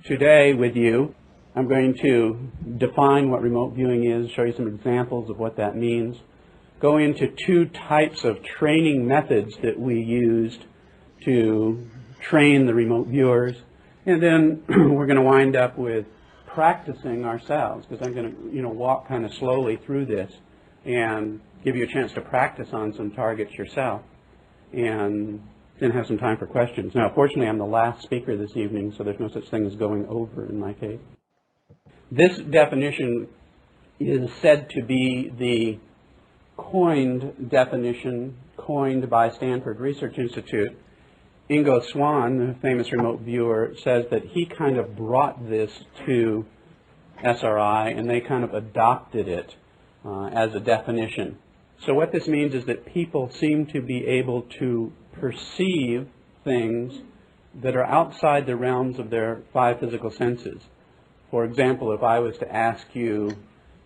Today with you, I'm going to define what remote viewing is, show you some examples of what that means, go into two types of training methods that we used to train the remote viewers, and then we're going to wind up with practicing ourselves, because I'm going to walk kind of slowly through this and give you a chance to practice on some targets yourself, and then have some time for questions. Now, fortunately, I'm the last speaker this evening, so there's no such thing as going over in my case. This definition is said to be the coined definition, coined by Stanford Research Institute. Ingo Swann, the famous remote viewer, says that he kind of brought this to SRI, and they kind of adopted it as a definition. So what this means is that people seem to be able to perceive things that are outside the realms of their five physical senses. For example, if I was to ask you,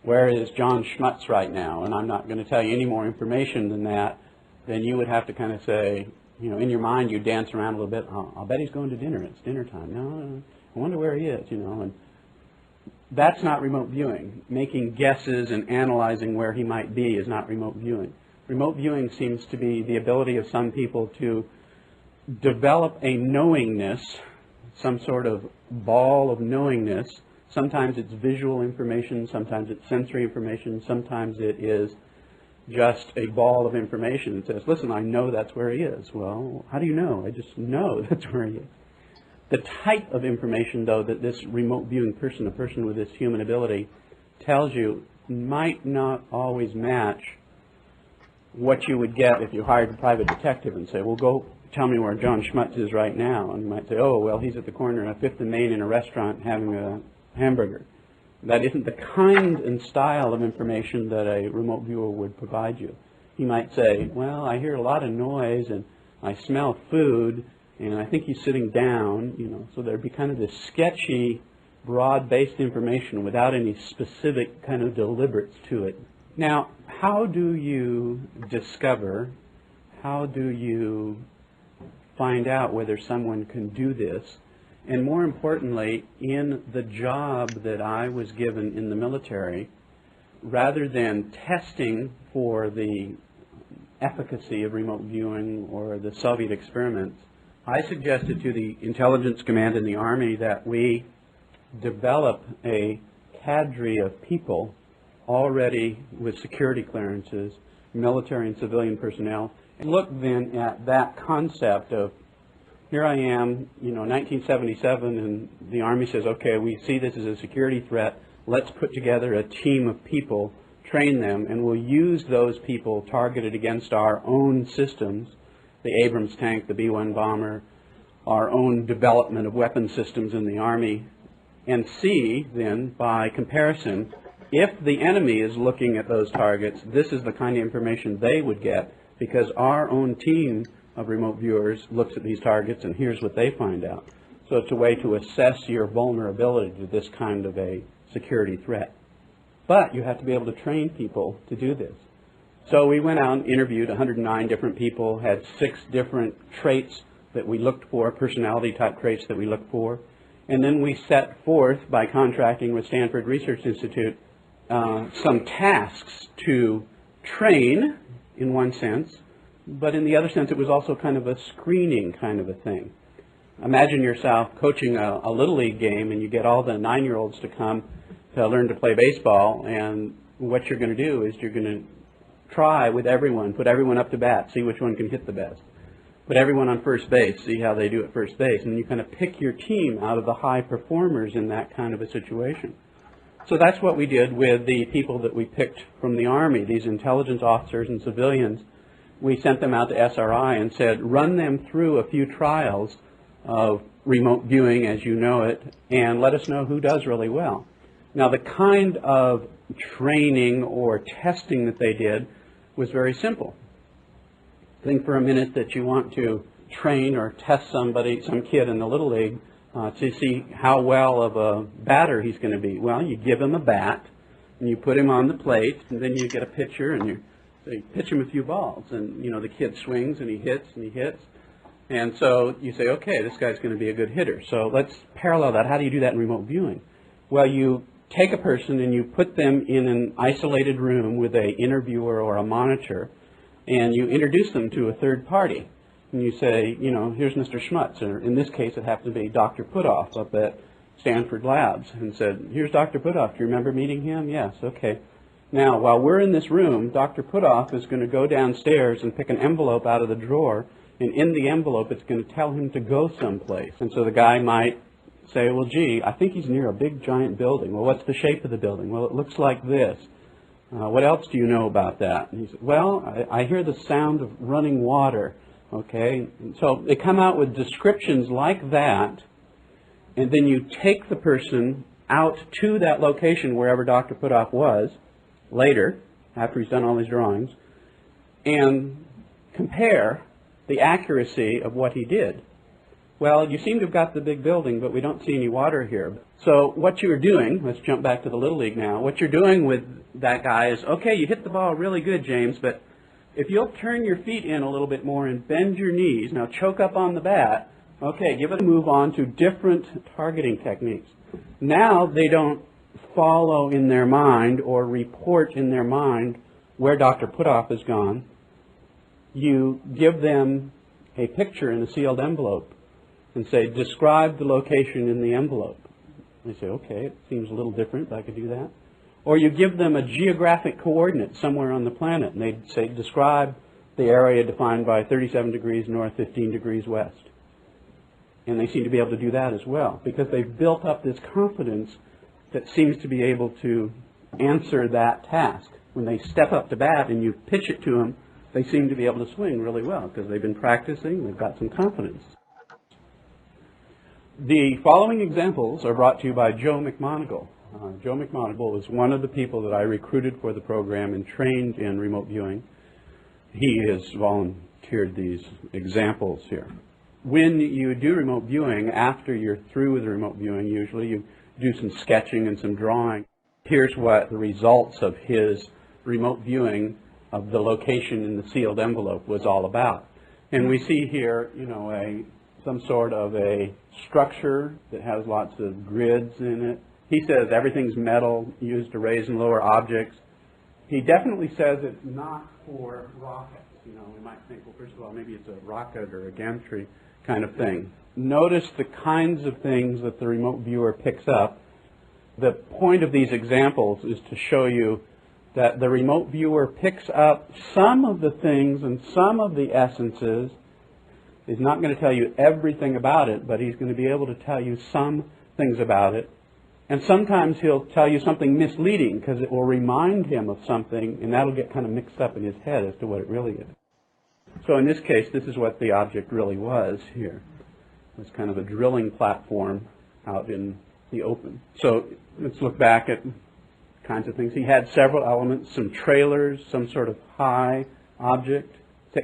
where is John Schmutz right now, and I'm not going to tell you any more information than that, then you would have to kind of say, in your mind you dance around a little bit, I'll bet he's going to dinner, it's dinner time. No, I wonder where he is, and that's not remote viewing. Making guesses and analyzing where he might be is not remote viewing. Remote viewing seems to be the ability of some people to develop a knowingness, some sort of ball of knowingness. Sometimes it's visual information, sometimes it's sensory information, sometimes it is just a ball of information that says, listen, I know that's where he is. Well, how do you know? I just know that's where he is. The type of information, though, that this remote viewing person, a person with this human ability, tells you might not always match what you would get if you hired a private detective and say, well, go tell me where John Schmutz is right now. And you might say, oh, well, he's at the corner of 5th and Main in a restaurant having a hamburger. That isn't the kind and style of information that a remote viewer would provide you. He might say, well, I hear a lot of noise and I smell food and I think he's sitting down, so there'd be kind of this sketchy, broad-based information without any specific kind of deliberates to it. Now, how do you discover, how do you find out whether someone can do this? And more importantly, in the job that I was given in the military, rather than testing for the efficacy of remote viewing or the Soviet experiments, I suggested to the intelligence command in the Army that we develop a cadre of people already with security clearances, military and civilian personnel, and look then at that concept of, here I am, 1977, and the Army says, okay, we see this as a security threat. Let's put together a team of people, train them, and we'll use those people targeted against our own systems, the Abrams tank, the B-1 bomber, our own development of weapon systems in the Army, and see then, by comparison, if the enemy is looking at those targets, this is the kind of information they would get, because our own team of remote viewers looks at these targets and here's what they find out. So it's a way to assess your vulnerability to this kind of a security threat. But you have to be able to train people to do this. So we went out and interviewed 109 different people, had 6 different traits that we looked for, personality type traits that we looked for. And then we set forth, by contracting with Stanford Research Institute, some tasks to train, in one sense, but in the other sense it was also kind of a screening kind of a thing. Imagine yourself coaching a Little League game and you get all the 9-year-olds to come to learn to play baseball, and what you're going to do is you're going to try with everyone, put everyone up to bat, see which one can hit the best. Put everyone on first base, see how they do at first base, and you kind of pick your team out of the high performers in that kind of a situation. So that's what we did with the people that we picked from the Army, these intelligence officers and civilians. We sent them out to SRI and said, run them through a few trials of remote viewing as you know it, and let us know who does really well. Now, the kind of training or testing that they did was very simple. Think for a minute that you want to train or test somebody, some kid in the Little League, to see how well of a batter he's going to be. Well, you give him a bat, and you put him on the plate, and then you get a pitcher, and you pitch him a few balls. And, the kid swings, and he hits, And so you say, okay, this guy's going to be a good hitter. So let's parallel that. How do you do that in remote viewing? Well, you take a person and you put them in an isolated room with an interviewer or a monitor, and you introduce them to a third party. And you say, you know, here's Mr. Schmutz, or in this case it happened to be Dr. Putoff up at Stanford Labs, and said, here's Dr. Putoff. Do you remember meeting him? Yes, okay. Now, while we're in this room, Dr. Putoff is going to go downstairs and pick an envelope out of the drawer, and in the envelope it's going to tell him to go someplace. And so the guy might say, well, gee, I think he's near a big giant building. Well, what's the shape of the building? Well, it looks like this. What else do you know about that? And he said, well, I hear the sound of running water. Okay, and so they come out with descriptions like that, and then you take the person out to that location wherever Dr. Putoff was later, after he's done all his drawings, and compare the accuracy of what he did. Well, you seem to have got the big building, but we don't see any water here. So what you're doing, let's jump back to the Little League now, what you're doing with that guy is, okay, you hit the ball really good, James, but if you'll turn your feet in a little bit more and bend your knees, now choke up on the bat, okay, give it a move on to different targeting techniques. Now they don't follow in their mind or report in their mind where Dr. Putoff has gone. You give them a picture in a sealed envelope and say, describe the location in the envelope. They say, okay, it seems a little different, but I could do that. Or you give them a geographic coordinate somewhere on the planet, and they say, describe the area defined by 37 degrees north, 15 degrees west. And they seem to be able to do that as well, because they've built up this confidence that seems to be able to answer that task. When they step up to bat and you pitch it to them, they seem to be able to swing really well, because they've been practicing, they've got some confidence. The following examples are brought to you by Joe McMoneagle. Joe McMoneagle was one of the people that I recruited for the program and trained in remote viewing. He has volunteered these examples here. When you do remote viewing, after you're through with the remote viewing, usually you do some sketching and some drawing. Here's what the results of his remote viewing of the location in the sealed envelope was all about. And we see here, you know, some sort of a structure that has lots of grids in it. He says everything's metal, used to raise and lower objects. He definitely says it's not for rockets. You know, we might think, well, first of all, maybe it's a rocket or a gantry kind of thing. Notice the kinds of things that the remote viewer picks up. The point of these examples is to show you that the remote viewer picks up some of the things and some of the essences. He's not going to tell you everything about it, but he's going to be able to tell you some things about it. And sometimes he'll tell you something misleading because it will remind him of something, and that'll get kind of mixed up in his head as to what it really is. So in this case, this is what the object really was here. It was kind of a drilling platform out in the open. So let's look back at kinds of things. He had several elements, some trailers, some sort of high object.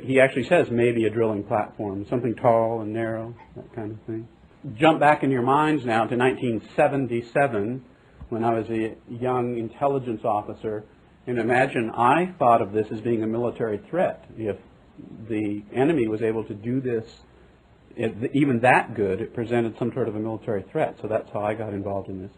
He actually says maybe a drilling platform, something tall and narrow, that kind of thing. Jump back in your minds now to 1977, when I was a young intelligence officer, and imagine I thought of this as being a military threat. If the enemy was able to do this, even that good, it presented some sort of a military threat. So that's how I got involved in this.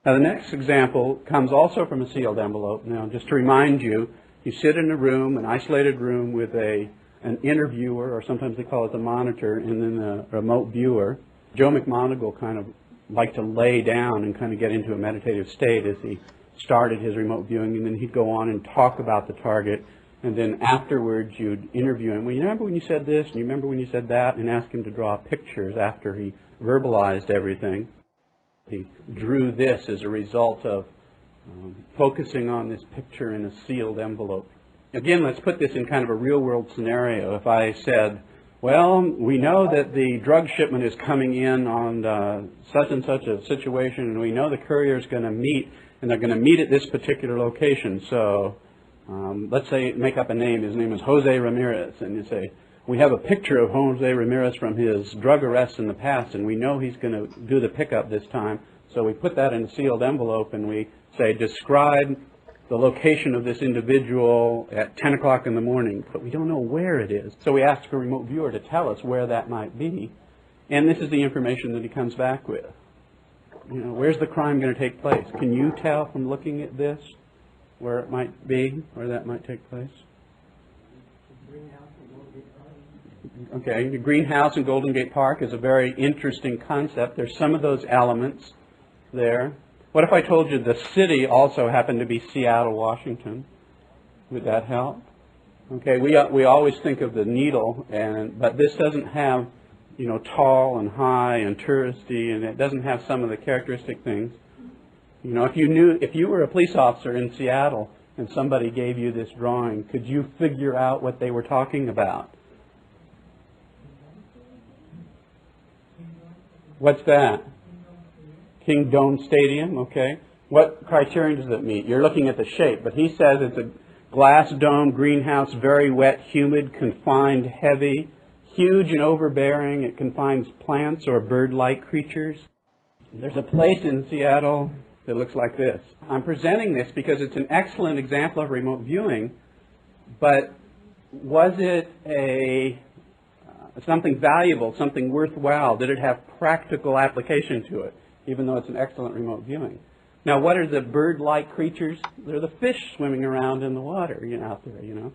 Now the next example comes also from a sealed envelope. Now just to remind you, you sit in a room, an isolated room with an interviewer, or sometimes they call it the monitor, and then a remote viewer. Joe McMoneagle kind of liked to lay down and kind of get into a meditative state as he started his remote viewing, and then he'd go on and talk about the target, and then afterwards you'd interview him. Well, you remember when you said this, and you remember when you said that, and ask him to draw pictures after he verbalized everything. He drew this as a result of focusing on this picture in a sealed envelope. Again, let's put this in kind of a real-world scenario. If I said, well, we know that the drug shipment is coming in on such and such a situation, and we know the courier is going to meet, and they're going to meet at this particular location. So let's say, make up a name. His name is Jose Ramirez, and you say, we have a picture of Jose Ramirez from his drug arrests in the past, and we know he's going to do the pickup this time. So we put that in a sealed envelope, and we say, describe the location of this individual at 10 o'clock in the morning, but we don't know where it is. So we asked a remote viewer to tell us where that might be, and this is the information that he comes back with. You know, where's the crime going to take place? Can you tell from looking at this where it might be, where that might take place? Okay, the greenhouse in Golden Gate Park is a very interesting concept. There's some of those elements there. What if I told you the city also happened to be Seattle, Washington? Would that help? Okay, we always think of the needle, but this doesn't have, you know, tall and high and touristy, and it doesn't have some of the characteristic things. You know, if you were a police officer in Seattle and somebody gave you this drawing, could you figure out what they were talking about? What's that? King Dome Stadium, okay. What criterion does it meet? You're looking at the shape, but he says it's a glass dome, greenhouse, very wet, humid, confined, heavy, huge and overbearing. It confines plants or bird-like creatures. There's a place in Seattle that looks like this. I'm presenting this because it's an excellent example of remote viewing, but was it something valuable, something worthwhile? Did it have practical application to it, even though it's an excellent remote viewing? Now, what are the bird-like creatures? They're the fish swimming around in the water, you know, out there, you know.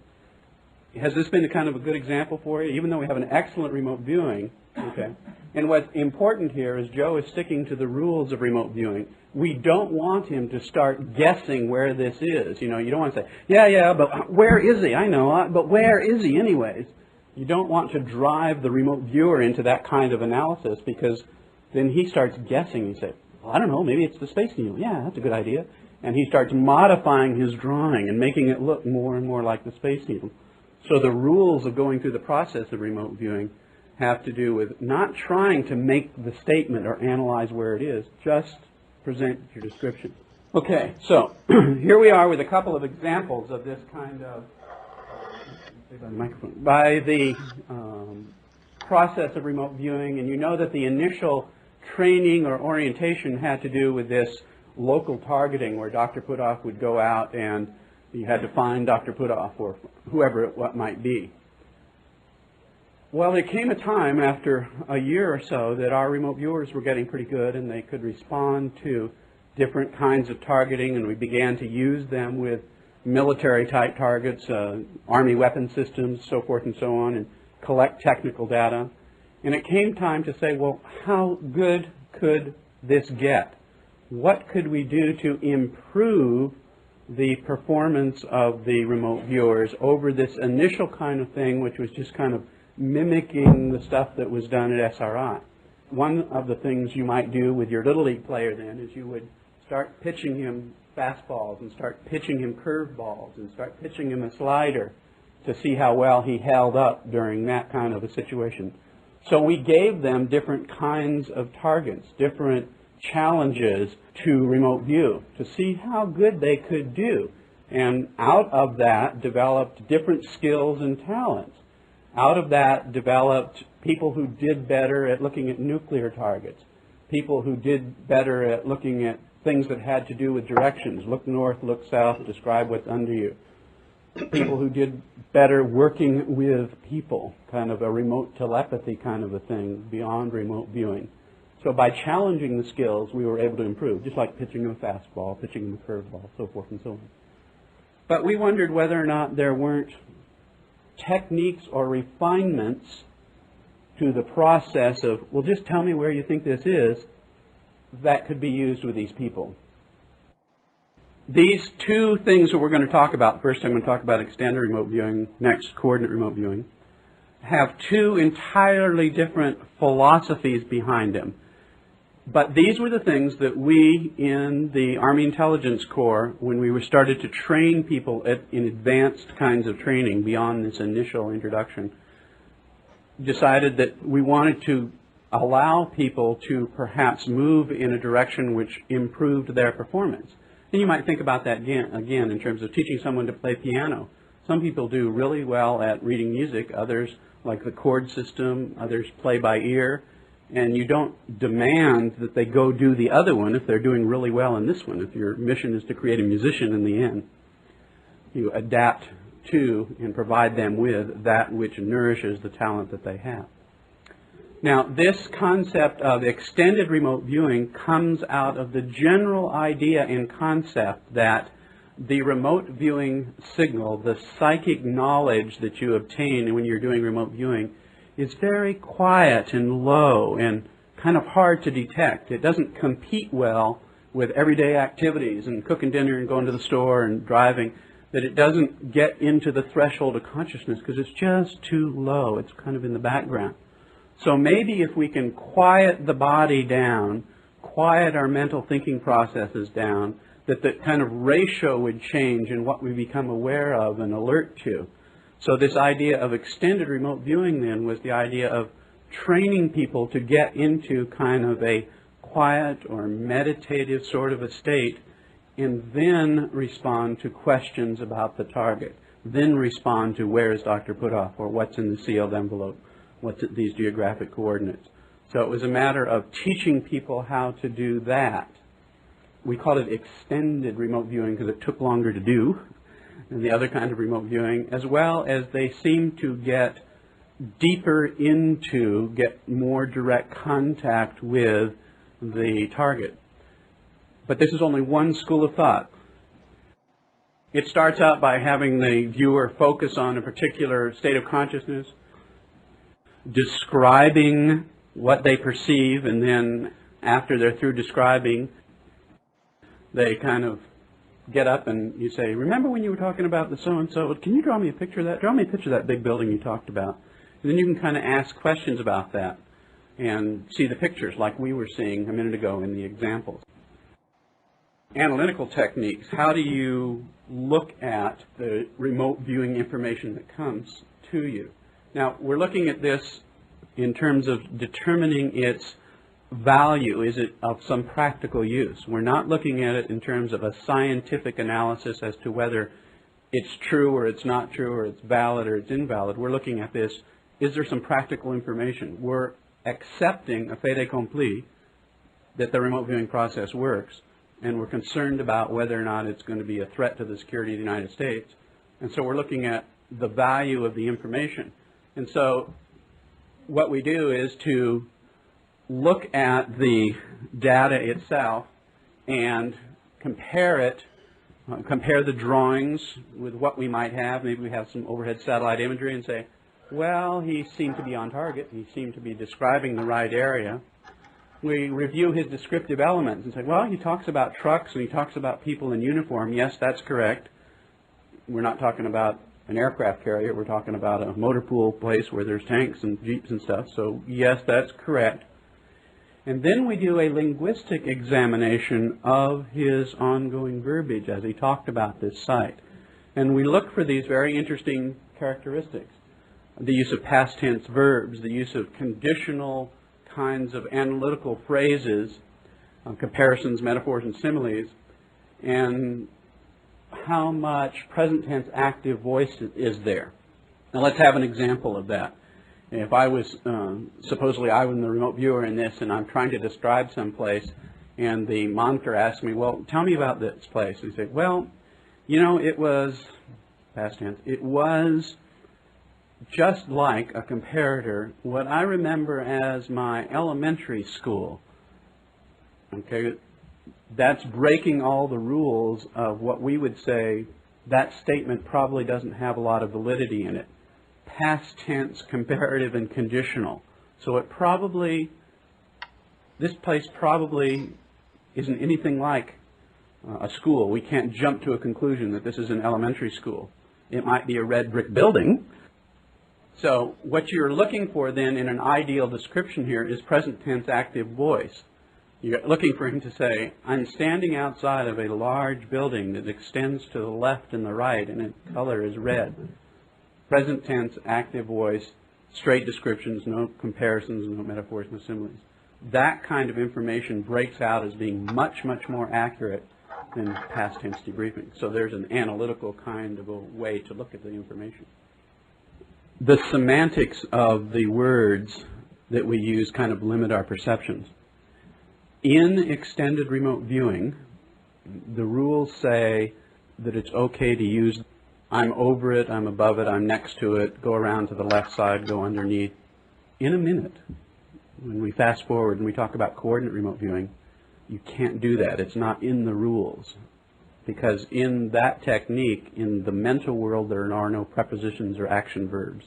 Has this been a kind of a good example for you, even though we have an excellent remote viewing? Okay. And what's important here is Joe is sticking to the rules of remote viewing. We don't want him to start guessing where this is. You know, you don't want to say, yeah, but where is he? I know, but where is he anyways? You don't want to drive the remote viewer into that kind of analysis, because then he starts guessing and say, well, I don't know, maybe it's the Space Needle. Yeah, that's a good idea. And he starts modifying his drawing and making it look more and more like the Space Needle. So the rules of going through the process of remote viewing have to do with not trying to make the statement or analyze where it is, just present your description. Okay, so here we are with a couple of examples of this kind of by the process of remote viewing, and you know that the initial training or orientation had to do with this local targeting, where Dr. Putoff would go out and you had to find Dr. Putoff or whoever it might be. Well, there came a time after a year or so that our remote viewers were getting pretty good, and they could respond to different kinds of targeting, and we began to use them with military-type targets, Army weapon systems, so forth and so on, and collect technical data. And it came time to say, well, how good could this get? What could we do to improve the performance of the remote viewers over this initial kind of thing, which was just kind of mimicking the stuff that was done at SRI? One of the things you might do with your Little League player then is you would start pitching him fastballs and start pitching him curveballs and start pitching him a slider to see how well he held up during that kind of a situation. So we gave them different kinds of targets, different challenges to remote view to see how good they could do. And out of that developed different skills and talents. Out of that developed people who did better at looking at nuclear targets, people who did better at looking at things that had to do with directions, look north, look south, describe what's under you. People who did better working with people, kind of a remote telepathy kind of a thing beyond remote viewing. So by challenging the skills, we were able to improve, just like pitching a fastball, pitching a curveball, so forth and so on. But we wondered whether or not there weren't techniques or refinements to the process of, well, just tell me where you think this is, that could be used with these people. These two things that we're going to talk about, first I'm going to talk about extended remote viewing, next coordinate remote viewing, have two entirely different philosophies behind them. But these were the things that we in the Army Intelligence Corps, when we started to train people in advanced kinds of training beyond this initial introduction, decided that we wanted to allow people to perhaps move in a direction which improved their performance. And you might think about that again in terms of teaching someone to play piano. Some people do really well at reading music, others like the chord system, others play by ear, and you don't demand that they go do the other one if they're doing really well in this one, if your mission is to create a musician in the end. You adapt to and provide them with that which nourishes the talent that they have. Now, this concept of extended remote viewing comes out of the general idea and concept that the remote viewing signal, the psychic knowledge that you obtain when you're doing remote viewing, is very quiet and low and kind of hard to detect. It doesn't compete well with everyday activities and cooking dinner and going to the store and driving, that it doesn't get into the threshold of consciousness because it's just too low. It's kind of in the background. So maybe if we can quiet the body down, quiet our mental thinking processes down, that the kind of ratio would change in what we become aware of and alert to. So this idea of extended remote viewing then was the idea of training people to get into kind of a quiet or meditative sort of a state and then respond to questions about the target, then respond to where is Dr. Putoff or what's in the sealed envelope, what's at these geographic coordinates. So it was a matter of teaching people how to do that. We called it extended remote viewing because it took longer to do than the other kind of remote viewing, as well as they seemed to get deeper into, get more direct contact with the target. But this is only one school of thought. It starts out by having the viewer focus on a particular state of consciousness, describing what they perceive, and then after they're through describing, they kind of get up and you say, remember when you were talking about the so-and-so? Can you draw me a picture of that? Draw me a picture of that big building you talked about. And then you can kind of ask questions about that and see the pictures like we were seeing a minute ago in the examples. Analytical techniques. How do you look at the remote viewing information that comes to you? Now, we're looking at this in terms of determining its value. Is it of some practical use? We're not looking at it in terms of a scientific analysis as to whether it's true or it's not true or it's valid or it's invalid. We're looking at this, is there some practical information? We're accepting a fait accompli that the remote viewing process works, and we're concerned about whether or not it's going to be a threat to the security of the United States. And so we're looking at the value of the information. And so what we do is to look at the data itself and compare it, compare the drawings with what we might have. Maybe we have some overhead satellite imagery and say, well, he seemed to be on target. He seemed to be describing the right area. We review his descriptive elements and say, well, he talks about trucks and he talks about people in uniform. Yes, that's correct. We're not talking about an aircraft carrier. We're talking about a motor pool place where there's tanks and jeeps and stuff. So, yes, that's correct. And then we do a linguistic examination of his ongoing verbiage as he talked about this site. And we look for these very interesting characteristics. The use of past tense verbs, the use of conditional kinds of analytical phrases, comparisons, metaphors, and similes, and how much present tense active voice is there. Now let's have an example of that. If I was, supposedly I was the remote viewer in this, and I'm trying to describe some place, and the monitor asks me, well, tell me about this place. And you say, well, you know, it was, past tense, it was just like a comparator, what I remember as my elementary school. Okay, that's breaking all the rules of what we would say that statement probably doesn't have a lot of validity in it. Past tense, comparative, and conditional. So it probably, this place probably isn't anything like a school. We can't jump to a conclusion that this is an elementary school. It might be a red brick building. So what you're looking for then in an ideal description here is present tense active voice. You're looking for him to say, I'm standing outside of a large building that extends to the left and the right, and its color is red. Present tense, active voice, straight descriptions, no comparisons, no metaphors, no similes. That kind of information breaks out as being much, much more accurate than past tense debriefing. So there's an analytical kind of a way to look at the information. The semantics of the words that we use kind of limit our perceptions. In extended remote viewing, the rules say that it's okay to use I'm over it, I'm above it, I'm next to it, go around to the left side, go underneath. In a minute, when we fast forward and we talk about coordinate remote viewing, you can't do that. It's not in the rules. Because in that technique, in the mental world, there are no prepositions or action verbs.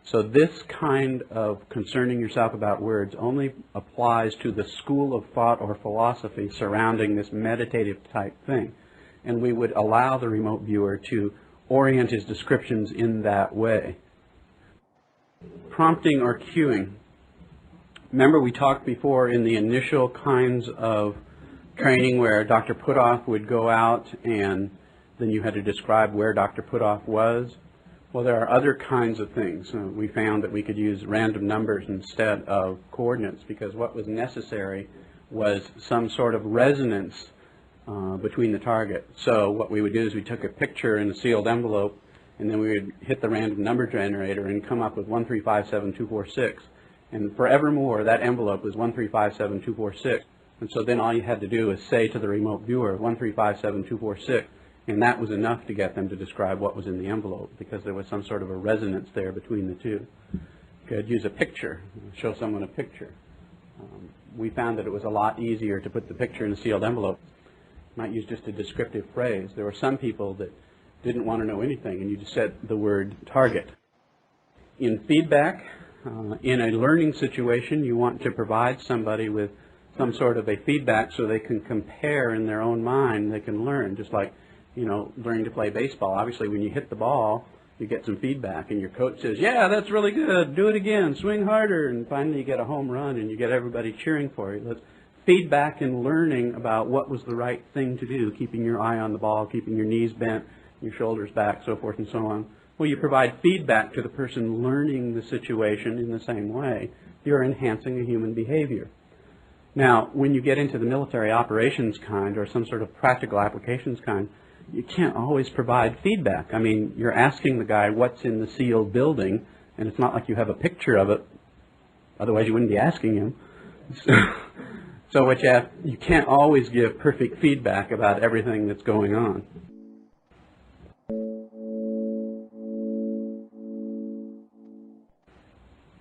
So this kind of concerning yourself about words only applies to the school of thought or philosophy surrounding this meditative type thing. And we would allow the remote viewer to orient his descriptions in that way. Prompting or cueing. Remember we talked before in the initial kinds of training where Dr. Putoff would go out and then you had to describe where Dr. Putoff was? Well, there are other kinds of things. We found that we could use random numbers instead of coordinates because what was necessary was some sort of resonance between the target. So what we would do is we took a picture in a sealed envelope and then we would hit the random number generator and come up with 1357246. And forevermore, that envelope was 1357246. And so then all you had to do is say to the remote viewer, 1357246. And that was enough to get them to describe what was in the envelope because there was some sort of a resonance there between the two. You could use a picture, show someone a picture. We found that it was a lot easier to put the picture in a sealed envelope. You might use just a descriptive phrase. There were some people that didn't want to know anything and you just said the word target. In feedback, in a learning situation, you want to provide somebody with some sort of a feedback so they can compare in their own mind, they can learn, just like learning to play baseball. Obviously, when you hit the ball, you get some feedback, and your coach says, yeah, that's really good, do it again, swing harder, and finally you get a home run, and you get everybody cheering for you. That's feedback and learning about what was the right thing to do, keeping your eye on the ball, keeping your knees bent, your shoulders back, so forth and so on. Well, you provide feedback to the person learning the situation in the same way. You're enhancing a human behavior. Now, when you get into the military operations kind or some sort of practical applications kind, you can't always provide feedback. I mean, you're asking the guy what's in the sealed building, and it's not like you have a picture of it. Otherwise, you wouldn't be asking him. So what you can't always give perfect feedback about everything that's going on.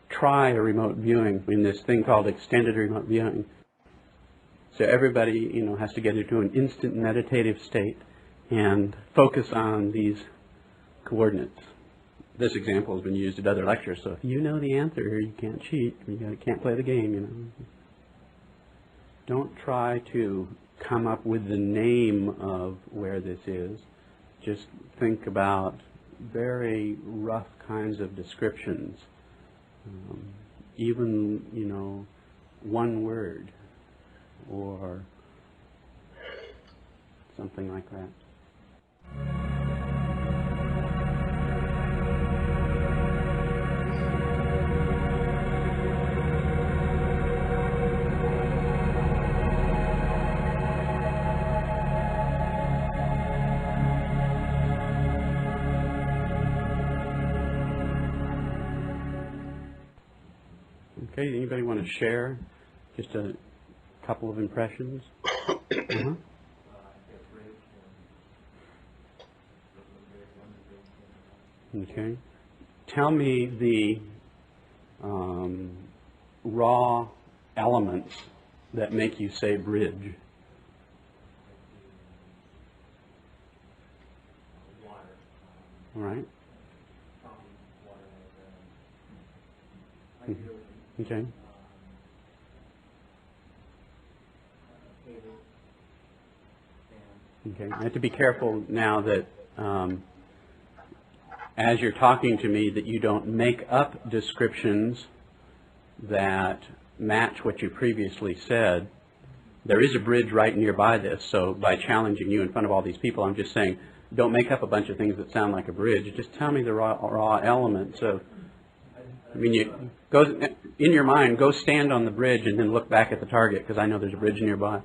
Try a remote viewing in this thing called extended remote viewing. So everybody, has to get into an instant meditative state and focus on these coordinates. This example has been used at other lectures, so if you know the answer, you can't cheat. You can't play the game, Don't try to come up with the name of where this is. Just think about very rough kinds of descriptions. Even, one word or something like that. Okay, anybody want to share just a couple of impressions? Okay. Tell me the raw elements that make you say bridge. Water. All right. Water. Okay. Okay. I have to be careful now that as you're talking to me that you don't make up descriptions that match what you previously said. There is a bridge right nearby this, so by challenging you in front of all these people, I'm just saying, don't make up a bunch of things that sound like a bridge. Just tell me the raw elements of. I mean, you go in your mind, go stand on the bridge and then look back at the target because I know there's a bridge nearby.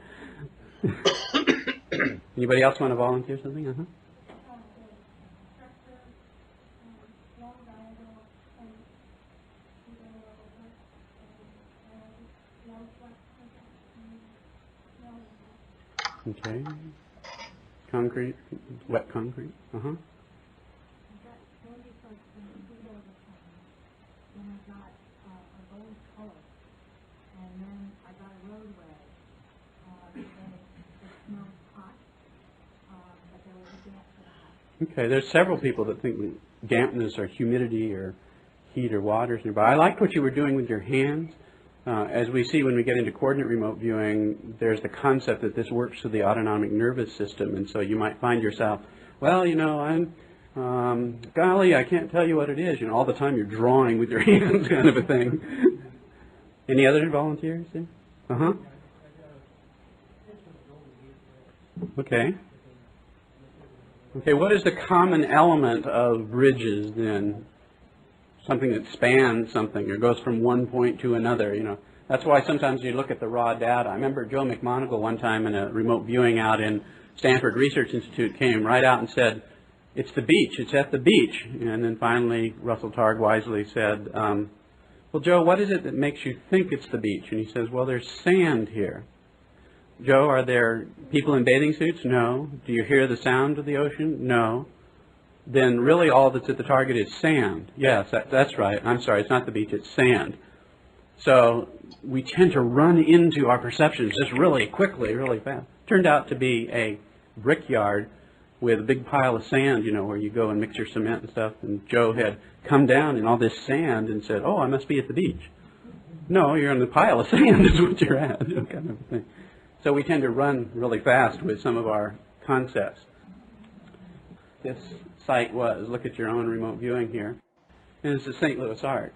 Anybody else want to volunteer something? Okay. Concrete, wet concrete. Okay, there's several people that think dampness or humidity or heat or water is nearby. I liked what you were doing with your hands. As we see when we get into coordinate remote viewing, there's the concept that this works through the autonomic nervous system, and so you might find yourself, well, you know, golly, I can't tell you what it is. You know, all the time you're drawing with your hands, kind of a thing. Any other volunteers? Uh-huh. Okay. Okay, what is the common element of bridges then? Something that spans something or goes from one point to another, you know. That's why sometimes you look at the raw data. I remember Joe McMonagle one time in a remote viewing out in Stanford Research Institute came right out and said, it's the beach, it's at the beach. And then finally Russell Targ wisely said, well, Joe, what is it that makes you think it's the beach? And he says, well, there's sand here. Joe, are there people in bathing suits? No. Do you hear the sound of the ocean? No. Then really all that's at the target is sand. Yes, that's right. I'm sorry, it's not the beach, it's sand. So we tend to run into our perceptions just really quickly, really fast. Turned out to be a brickyard with a big pile of sand, you know, where you go and mix your cement and stuff. And Joe had come down in all this sand and said, oh, I must be at the beach. No, you're in the pile of sand is what you're at, kind of thing. So we tend to run really fast with some of our concepts. This site was, look at your own remote viewing here, and it's the St. Louis Arch.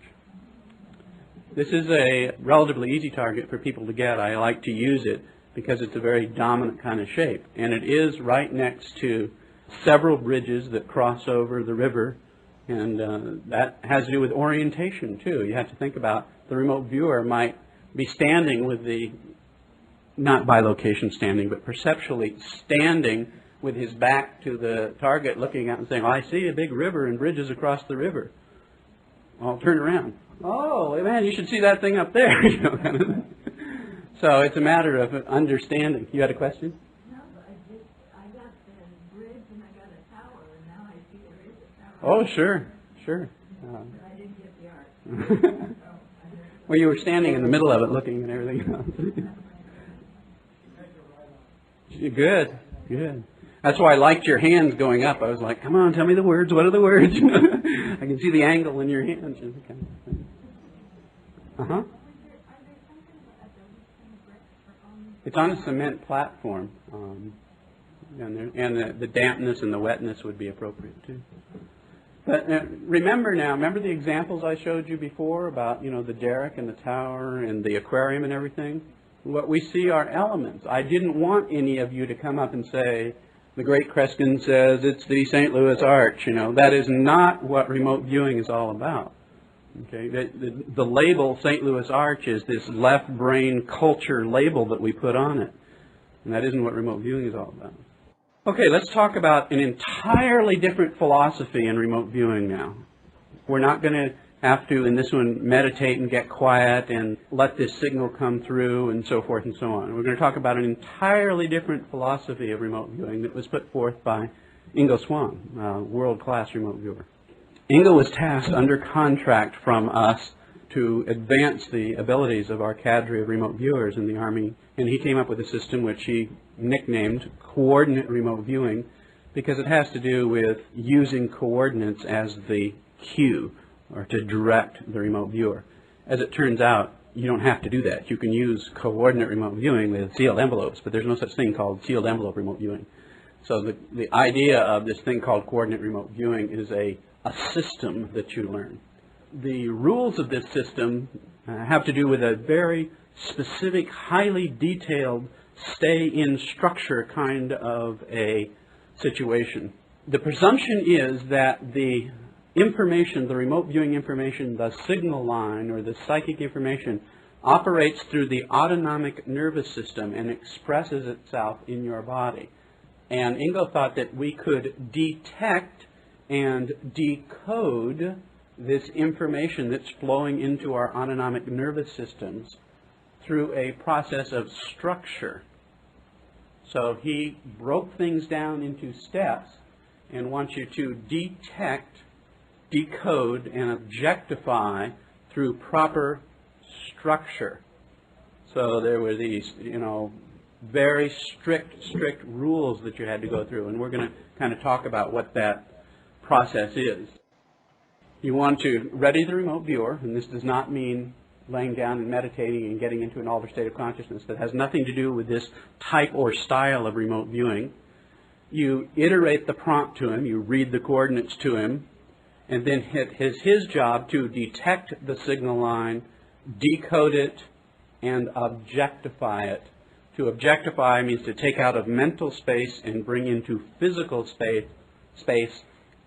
This is a relatively easy target for people to get. I like to use it because it's a very dominant kind of shape, and it is right next to several bridges that cross over the river, and that has to do with orientation too. You have to think about the remote viewer might be standing with the, not by location standing, but perceptually standing with his back to the target, looking out and saying, oh, I see a big river and bridges across the river. I'll turn around. Oh, man, you should see that thing up there. You know, kind of thing. So it's a matter of understanding. You had a question? No, but I got the bridge and I got a tower, and now I see there is a tower. Oh, sure, sure. But I didn't get the art. Well, you were standing in the middle of it looking and everything. Good, good. That's why I liked your hands going up. I was like, come on, tell me the words. What are the words? I can see the angle in your hands. Uh-huh. It's on a cement platform. And the dampness and the wetness would be appropriate, too. But remember the examples I showed you before about, you know, the derrick and the tower and the aquarium and everything? What we see are elements. I didn't want any of you to come up and say, the great Kreskin says it's the St. Louis Arch. You know, that is not what remote viewing is all about. Okay, the label St. Louis Arch is this left brain culture label that we put on it. And that isn't what remote viewing is all about. Okay, let's talk about an entirely different philosophy in remote viewing now. We're not going to have to, in this one, meditate and get quiet and let this signal come through and so forth and so on. We're going to talk about an entirely different philosophy of remote viewing that was put forth by Ingo Swann, world-class remote viewer. Ingo was tasked under contract from us to advance the abilities of our cadre of remote viewers in the Army, and he came up with a system which he nicknamed coordinate remote viewing because it has to do with using coordinates as the cue or to direct the remote viewer. As it turns out, you don't have to do that. You can use coordinate remote viewing with sealed envelopes, but there's no such thing called sealed envelope remote viewing. So the idea of this thing called coordinate remote viewing is a system that you learn. The rules of this system have to do with a very specific, highly detailed, stay-in structure kind of a situation. The presumption is that the information, the remote viewing information, the signal line or the psychic information operates through the autonomic nervous system and expresses itself in your body. And Ingo thought that we could detect and decode this information that's flowing into our autonomic nervous systems through a process of structure. So he broke things down into steps and wants you to detect, decode, and objectify through proper structure. So there were these, you know, very strict rules that you had to go through, and we're going to kind of talk about what that process is. You want to ready the remote viewer, and this does not mean laying down and meditating and getting into an altered state of consciousness. That has nothing to do with this type or style of remote viewing. You iterate the prompt to him, you read the coordinates to him, and then it is his job to detect the signal line, decode it, and objectify it. To objectify means to take out of mental space and bring into physical space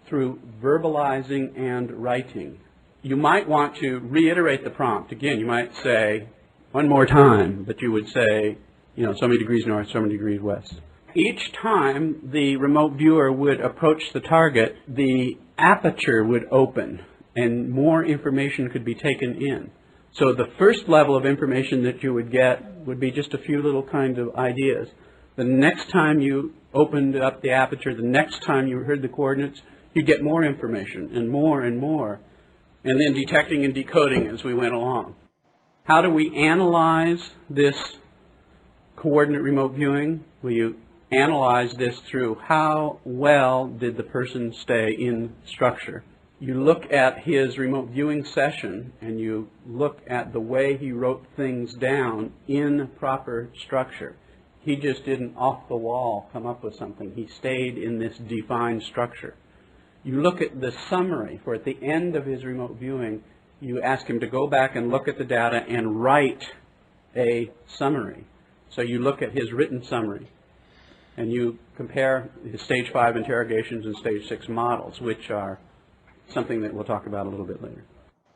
through verbalizing and writing. You might want to reiterate the prompt. Again, you might say, one more time, but you would say, so many degrees north, so many degrees west. Each time the remote viewer would approach the target, the aperture would open and more information could be taken in. So the first level of information that you would get would be just a few little kind of ideas. The next time you opened up the aperture, the next time you heard the coordinates, you get more information and more, and then detecting and decoding as we went along. How do we analyze this coordinate remote viewing? Well, you analyze this through how well did the person stay in structure. You look at his remote viewing session and you look at the way he wrote things down in proper structure. He just didn't off the wall come up with something. He stayed in this defined structure. You look at the summary, for at the end of his remote viewing, you ask him to go back and look at the data and write a summary. So you look at his written summary, and you compare his stage 5 interrogations and stage 6 models, which are something that we'll talk about a little bit later.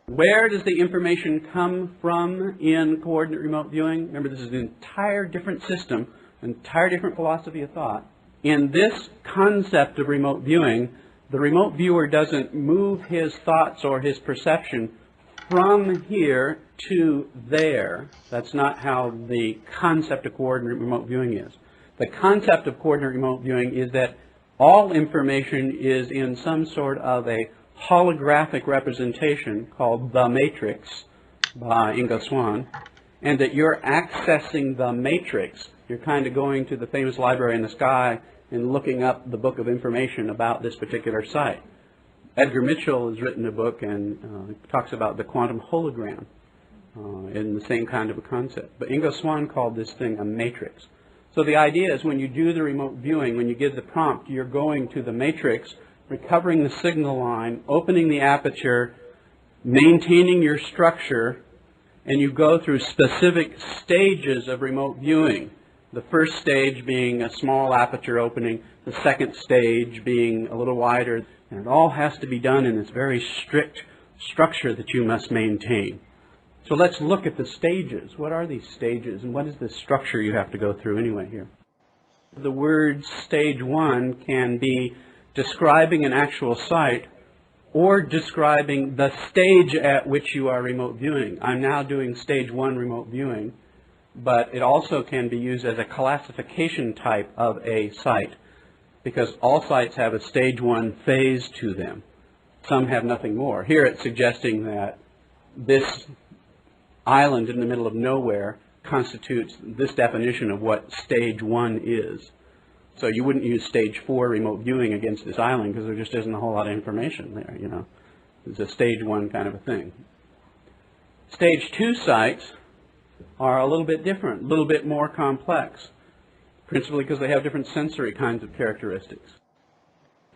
Where does the information come from in coordinate remote viewing? Remember, this is an entire different system, an entire different philosophy of thought. In this concept of remote viewing, the remote viewer doesn't move his thoughts or his perception from here to there. That's not how the concept of coordinate remote viewing is. The concept of coordinate remote viewing is that all information is in some sort of a holographic representation called the matrix by Ingo Swann, and that you're accessing the matrix. You're kind of going to the famous library in the sky and looking up the book of information about this particular site. Edgar Mitchell has written a book and talks about the quantum hologram in the same kind of a concept. But Ingo Swann called this thing a matrix. So the idea is when you do the remote viewing, when you give the prompt, you're going to the matrix, recovering the signal line, opening the aperture, maintaining your structure, and you go through specific stages of remote viewing. The first stage being a small aperture opening, the second stage being a little wider, and it all has to be done in this very strict structure that you must maintain. So let's look at the stages. What are these stages, and what is the structure you have to go through anyway here? The word stage 1 can be describing an actual site or describing the stage at which you are remote viewing. I'm now doing stage 1 remote viewing, but it also can be used as a classification type of a site, because all sites have a stage 1 phase to them. Some have nothing more. Here it's suggesting that this island in the middle of nowhere constitutes this definition of what stage 1 is. So you wouldn't use stage 4 remote viewing against this island because there just isn't a whole lot of information there, It's a stage 1 kind of a thing. Stage 2 sites are a little bit different, a little bit more complex, principally because they have different sensory kinds of characteristics.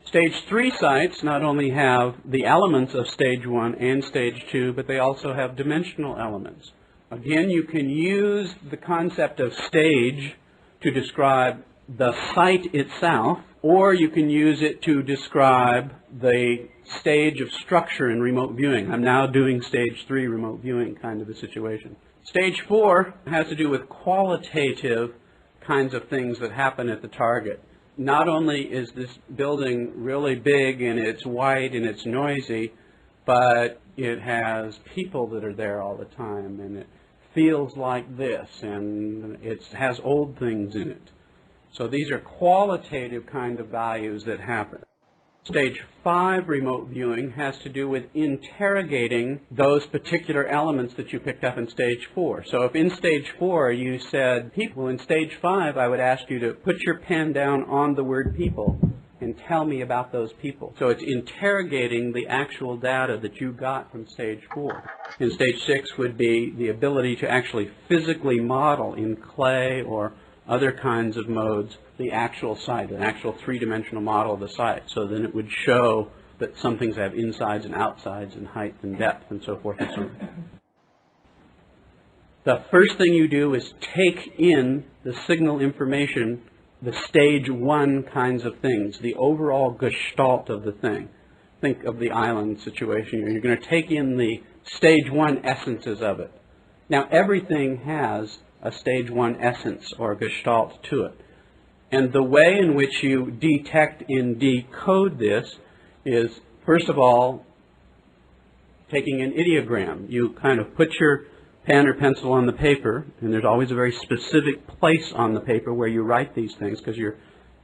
Stage 3 sites not only have the elements of stage 1 and stage 2, but they also have dimensional elements. Again, you can use the concept of stage to describe the site itself, or you can use it to describe the stage of structure in remote viewing. I'm now doing stage 3 remote viewing kind of a situation. Stage 4 has to do with qualitative kinds of things that happen at the target. Not only is this building really big and it's white and it's noisy, but it has people that are there all the time, and it feels like this, and it has old things in it. So these are qualitative kind of values that happen. Stage 5 remote viewing has to do with interrogating those particular elements that you picked up in Stage 4. So if in Stage 4 you said people, in Stage 5 I would ask you to put your pen down on the word people and tell me about those people. So it's interrogating the actual data that you got from Stage 4. And Stage 6 would be the ability to actually physically model in clay or other kinds of modes the actual site, an actual three-dimensional model of the site. So then it would show that some things have insides and outsides and height and depth and so forth and so on. The first thing you do is take in the signal information, the Stage 1 kinds of things, the overall gestalt of the thing. Think of the island situation. You're going to take in the Stage 1 essences of it. Now, everything has a Stage 1 essence or gestalt to it. And the way in which you detect and decode this is, first of all, taking an ideogram. You kind of put your pen or pencil on the paper, and there's always a very specific place on the paper where you write these things because you're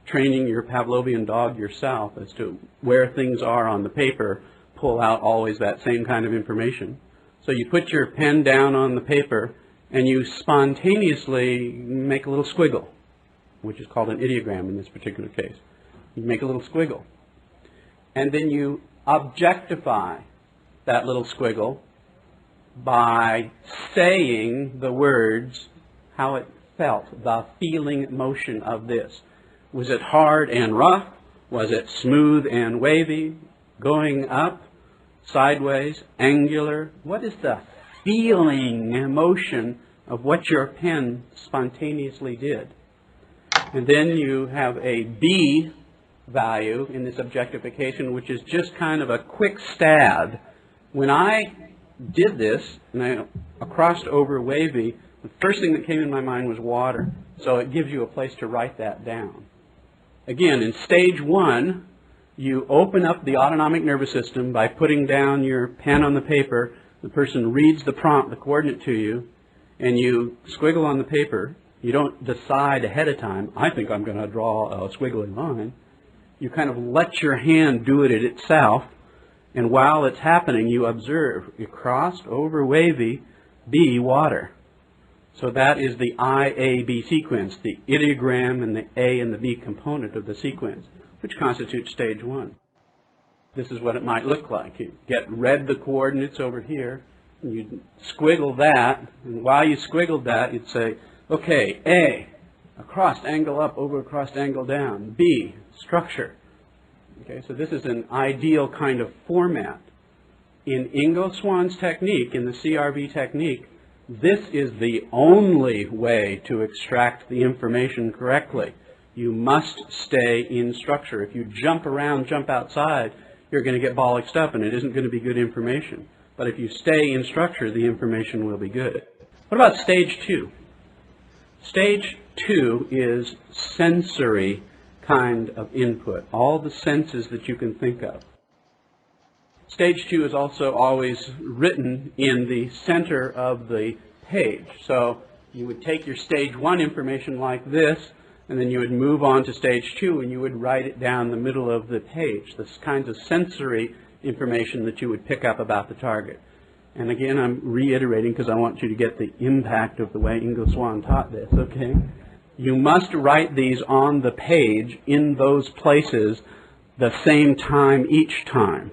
training your Pavlovian dog yourself as to where things are on the paper, pull out always that same kind of information. So you put your pen down on the paper and you spontaneously make a little squiggle, which is called an ideogram in this particular case. You make a little squiggle. And then you objectify that little squiggle by saying the words, how it felt, the feeling motion of this. Was it hard and rough? Was it smooth and wavy? Going up, sideways, angular? What is the feeling motion of what your pen spontaneously did? And then you have a B value in this objectification, which is just kind of a quick stab. When I did this, and I crossed over wavy, the first thing that came in my mind was water. So it gives you a place to write that down. Again, in Stage 1, you open up the autonomic nervous system by putting down your pen on the paper. The person reads the prompt, the coordinate to you, and you squiggle on the paper. You don't decide ahead of time, I think I'm going to draw a squiggly line. You kind of let your hand do it itself, and while it's happening, you observe. You crossed over wavy, B, water. So that is the IAB sequence, the ideogram and the A and the B component of the sequence, which constitutes Stage 1. This is what it might look like. You read the coordinates over here, and you squiggle that, and while you squiggled that, you'd say, okay, A, a crossed angle up over a crossed angle down. B, structure. Okay, so this is an ideal kind of format. In Ingo Swann's technique, in the CRV technique, this is the only way to extract the information correctly. You must stay in structure. If you jump around, jump outside, you're going to get bollocksed up and it isn't going to be good information. But if you stay in structure, the information will be good. What about Stage 2? Stage 2 is sensory kind of input, all the senses that you can think of. Stage 2 is also always written in the center of the page. So you would take your Stage 1 information like this, and then you would move on to Stage 2, and you would write it down the middle of the page, this kinds of sensory information that you would pick up about the target. And again, I'm reiterating because I want you to get the impact of the way Ingo Swann taught this, okay? You must write these on the page in those places the same time each time,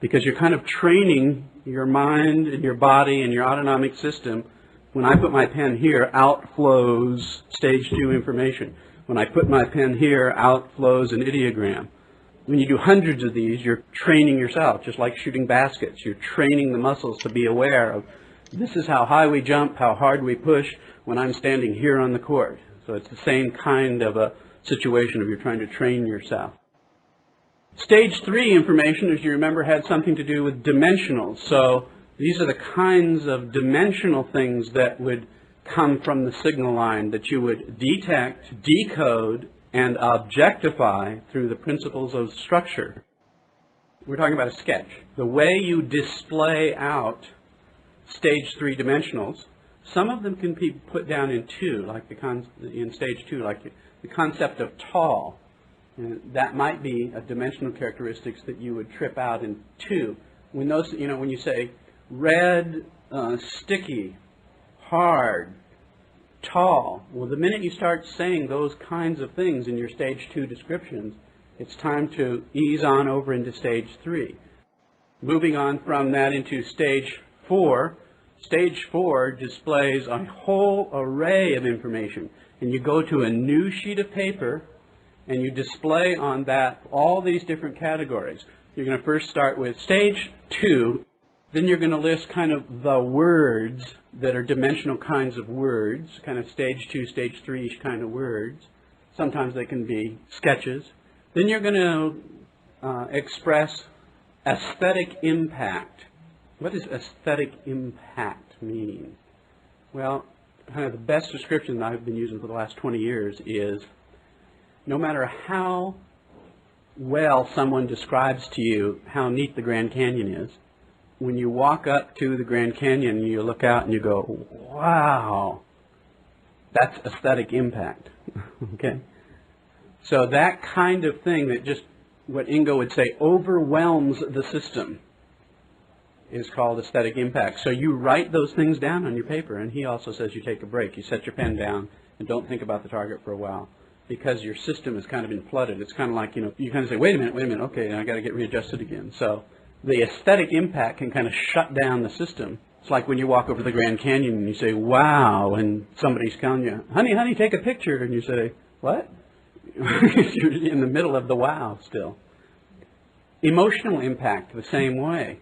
because you're kind of training your mind and your body and your autonomic system. When I put my pen here, out flows Stage 2 information. When I put my pen here, out flows an ideogram. When you do hundreds of these, you're training yourself, just like shooting baskets. You're training the muscles to be aware of, this is how high we jump, how hard we push when I'm standing here on the court. So it's the same kind of a situation if you're trying to train yourself. Stage 3 information, as you remember, had something to do with dimensionals. So these are the kinds of dimensional things that would come from the signal line that you would detect, decode, and objectify through the principles of structure. We're talking about a sketch. The way you display out Stage 3 dimensionals, some of them can be put down in 2, like in Stage 2, like the concept of tall And that might be a dimensional characteristics that you would trip out in two. When those, when you say red, sticky, hard, tall, well, the minute you start saying those kinds of things in your stage 2 descriptions, it's time to ease on over into stage 3. Moving on from that into stage 4, stage 4 displays a whole array of information. And you go to a new sheet of paper and you display on that all these different categories. You're going to first start with stage 2, then you're going to list kind of the words that are dimensional kinds of words, kind of stage 2, stage 3 kind of words. Sometimes they can be sketches. Then you're going to express aesthetic impact. What does aesthetic impact mean? Well, kind of the best description that I've been using for the last 20 years is no matter how well someone describes to you how neat the Grand Canyon is, when you walk up to the Grand Canyon, you look out and you go, wow, that's aesthetic impact. Okay? So that kind of thing that just, what Ingo would say, overwhelms the system is called aesthetic impact. So you write those things down on your paper, and he also says you take a break. You set your pen down and don't think about the target for a while because your system has kind of been flooded. It's kind of like, you kind of say, wait a minute, okay, I got to get readjusted again. So the aesthetic impact can kind of shut down the system. It's like when you walk over the Grand Canyon and you say, wow, and somebody's telling you, honey, take a picture. And you say, what? You're in the middle of the wow still. Emotional impact, the same way.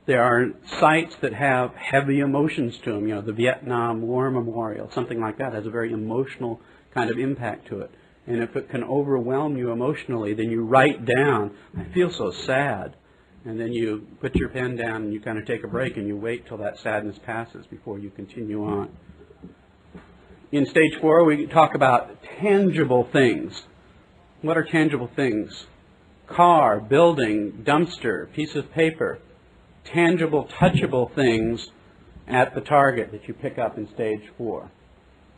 There are sites that have heavy emotions to them. The Vietnam War Memorial, something like that, has a very emotional kind of impact to it. And if it can overwhelm you emotionally, then you write down, I feel so sad. And then you put your pen down and you kind of take a break and you wait till that sadness passes before you continue on. In stage 4, we talk about tangible things. What are tangible things? Car, building, dumpster, piece of paper. Tangible, touchable things at the target that you pick up in stage 4.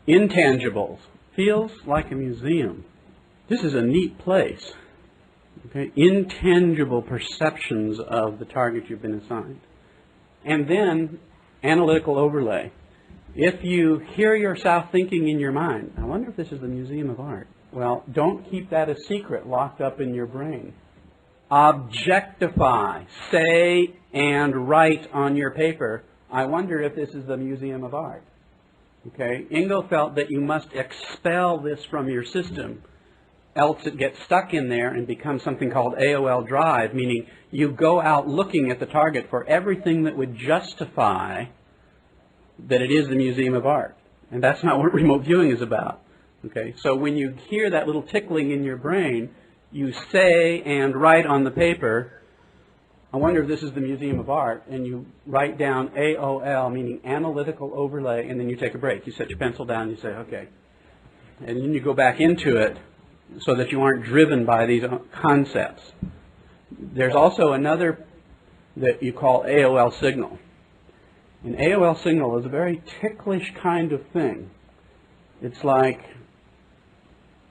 Intangibles. Feels like a museum. This is a neat place. Okay? Intangible perceptions of the target you've been assigned. And then analytical overlay. If you hear yourself thinking in your mind, I wonder if this is the Museum of Art. Well, don't keep that a secret locked up in your brain. Objectify. Say and write on your paper, I wonder if this is the Museum of Art. Okay? Ingo felt that you must expel this from your system, else it gets stuck in there and becomes something called AOL drive, meaning you go out looking at the target for everything that would justify that it is the Museum of Art. And that's not what remote viewing is about. Okay? So when you hear that little tickling in your brain, you say and write on the paper, I wonder if this is the Museum of Art, and you write down AOL, meaning analytical overlay, and then you take a break. You set your pencil down and you say, okay. And then you go back into it so that you aren't driven by these concepts. There's also another that you call AOL signal. An AOL signal is a very ticklish kind of thing. It's like,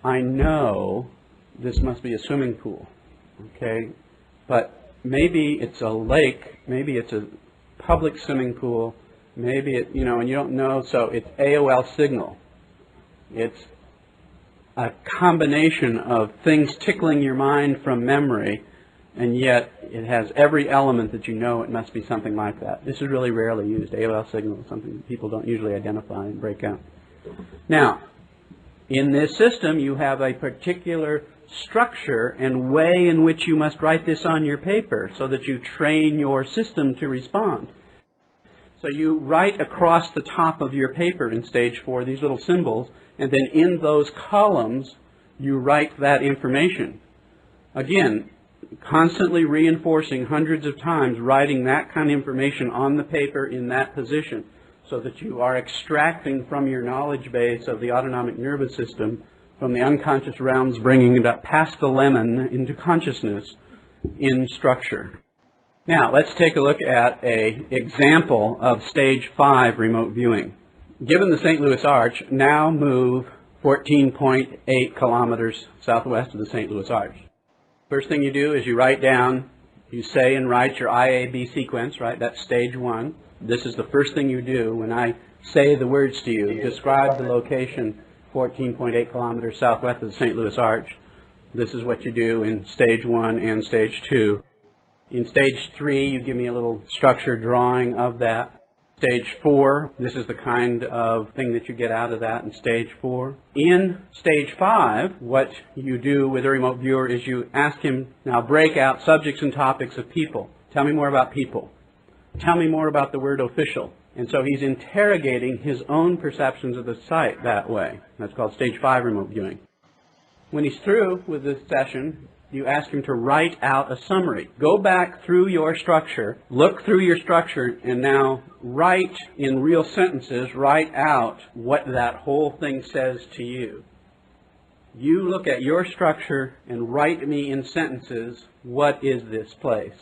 I know this must be a swimming pool, okay? But maybe it's a lake, maybe it's a public swimming pool, maybe it, and you don't know, so it's AOL signal. It's a combination of things tickling your mind from memory, and yet it has every element that you know it must be something like that. This is really rarely used. AOL signal is something that people don't usually identify and break out. Now, in this system, you have a particular structure and way in which you must write this on your paper so that you train your system to respond. So you write across the top of your paper in stage 4 these little symbols, and then in those columns you write that information. Again, constantly reinforcing hundreds of times, writing that kind of information on the paper in that position so that you are extracting from your knowledge base of the autonomic nervous system, from the unconscious realms, bringing it up past the lemon into consciousness in structure. Now, let's take a look at an example of stage 5 remote viewing. Given the St. Louis Arch, now move 14.8 kilometers southwest of the St. Louis Arch. First thing you do is you write down, you say and write your IAB sequence, right? That's stage 1. This is the first thing you do when I say the words to you. Describe the location 14.8 kilometers southwest of the St. Louis Arch. This is what you do in stage 1 and stage 2. In stage 3, you give me a little structured drawing of that. Stage 4, this is the kind of thing that you get out of that in stage 4. In stage 5, what you do with a remote viewer is you ask him, now break out subjects and topics of people. Tell me more about people. Tell me more about the word official. And so he's interrogating his own perceptions of the site that way. That's called stage 5 remote viewing. When he's through with this session, you ask him to write out a summary. Go back through your structure, look through your structure, and now write in real sentences, write out what that whole thing says to you. You look at your structure and write me in sentences, what is this place?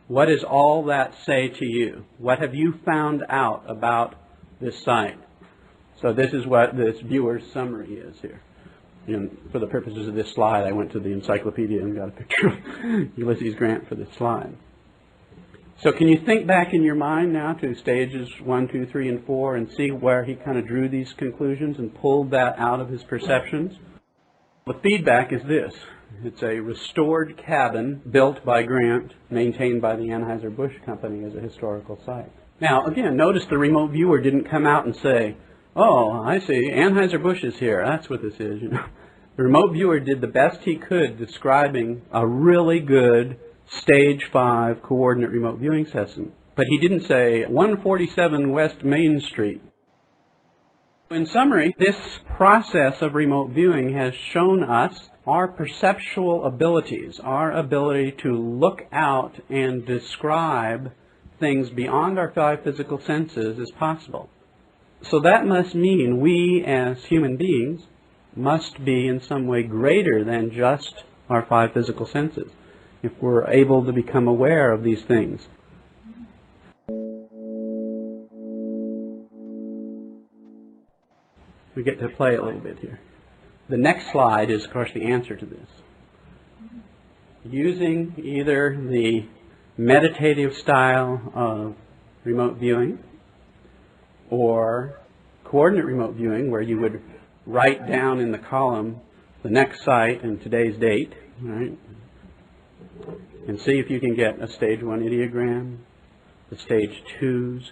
What does all that say to you? What have you found out about this site? So this is what this viewer's summary is here. And for the purposes of this slide, I went to the encyclopedia and got a picture of Ulysses Grant for this slide. So can you think back in your mind now to stages 1, 2, 3, and 4 and see where he kind of drew these conclusions and pulled that out of his perceptions? The feedback is this. It's a restored cabin built by Grant, maintained by the Anheuser-Busch Company as a historical site. Now, again, notice the remote viewer didn't come out and say, oh, I see, Anheuser-Busch is here. That's what this is, you know. The remote viewer did the best he could describing a really good stage 5 coordinate remote viewing session. But he didn't say 147 West Main Street. In summary, this process of remote viewing has shown us our perceptual abilities, our ability to look out and describe things beyond our 5 physical senses is possible. So that must mean we as human beings must be in some way greater than just our 5 physical senses if we're able to become aware of these things. We get to play a little bit here. The next slide is, of course, the answer to this. Using either the meditative style of remote viewing or coordinate remote viewing, where you would write down in the column the next site and today's date, right? And see if you can get a stage 1 ideogram, the stage 2s,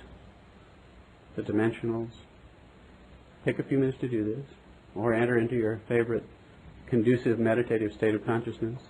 the dimensionals. Take a few minutes to do this, or enter into your favorite conducive meditative state of consciousness.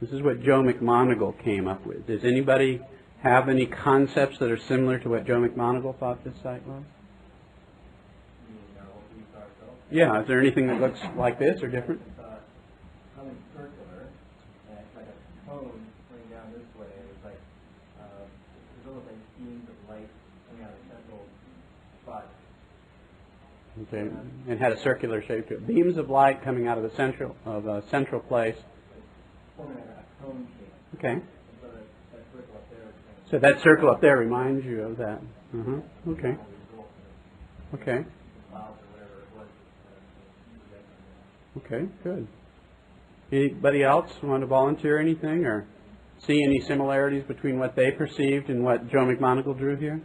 This is what Joe McMoneagle came up with. Does anybody have any concepts that are similar to what Joe McMoneagle thought this site was? Yeah, is there anything that looks like this or different? Coming circular, and it's like a cone coming down this way. It's like there's almost like beams of light coming out of the central spot. Okay, and had a circular shape to it. Beams of light coming out of the central place. Forming a cone shape. Okay. So that circle up there. So that circle up there reminds you of that. Okay. Okay. Okay, good. Anybody else want to volunteer anything or see any similarities between what they perceived and what Joe McMoneagle drew here?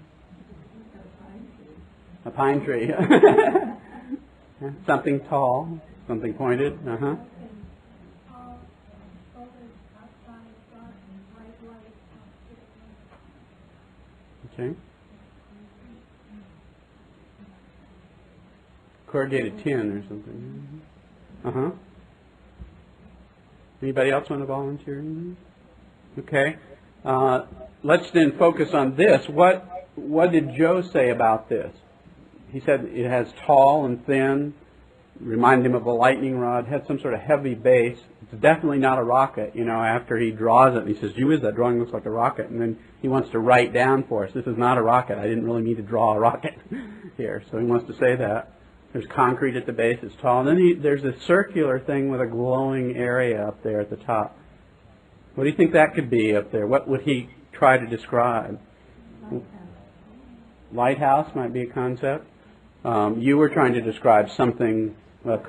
A pine tree. Something tall, something pointed. Okay. Corrugated tin or something. Anybody else want to volunteer? Okay. Let's then focus on this. What did Joe say about this? he said it has tall and thin, reminded him of a lightning rod, had some sort of heavy base. It's definitely not a rocket. You know, after he draws it, and he says, gee whiz, that drawing looks like a rocket. And then he wants to write down for us, this is not a rocket. I didn't really need to draw a rocket here. So he wants to say that. There's concrete at the base, it's tall. And then there's a circular thing with a glowing area up there at the top. What do you think that could be up there? What would he try to describe? Lighthouse might be a concept. You were trying to describe something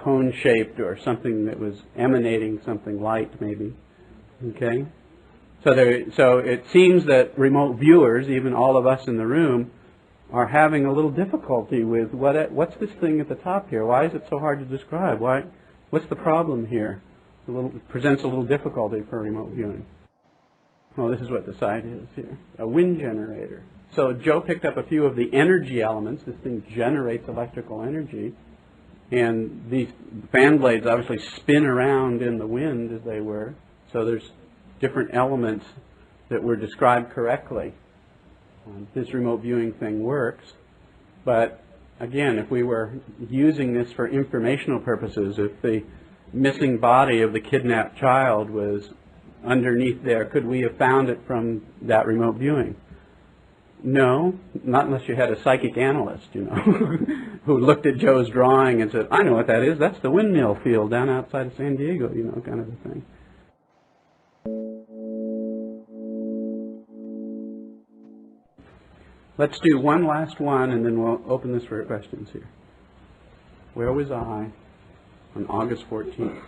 cone-shaped or something that was emanating something light, maybe. Okay? So it seems that remote viewers, even all of us in the room, are having a little difficulty with what's this thing at the top here? Why is it so hard to describe? What's the problem here? It presents a little difficulty for remote viewing. Well, this is what the site is here. A wind generator. So Joe picked up a few of the energy elements. This thing generates electrical energy. And these fan blades obviously spin around in the wind as they were. So there's different elements that were described correctly. This remote viewing thing works. But again, if we were using this for informational purposes, if the missing body of the kidnapped child was underneath there, could we have found it from that remote viewing? No, not unless you had a psychic analyst, you know, who looked at Joe's drawing and said, I know what that is. That's the windmill field down outside of San Diego, you know, kind of a thing. Let's do one last one, and then we'll open this for questions here. Where was I on August 14th?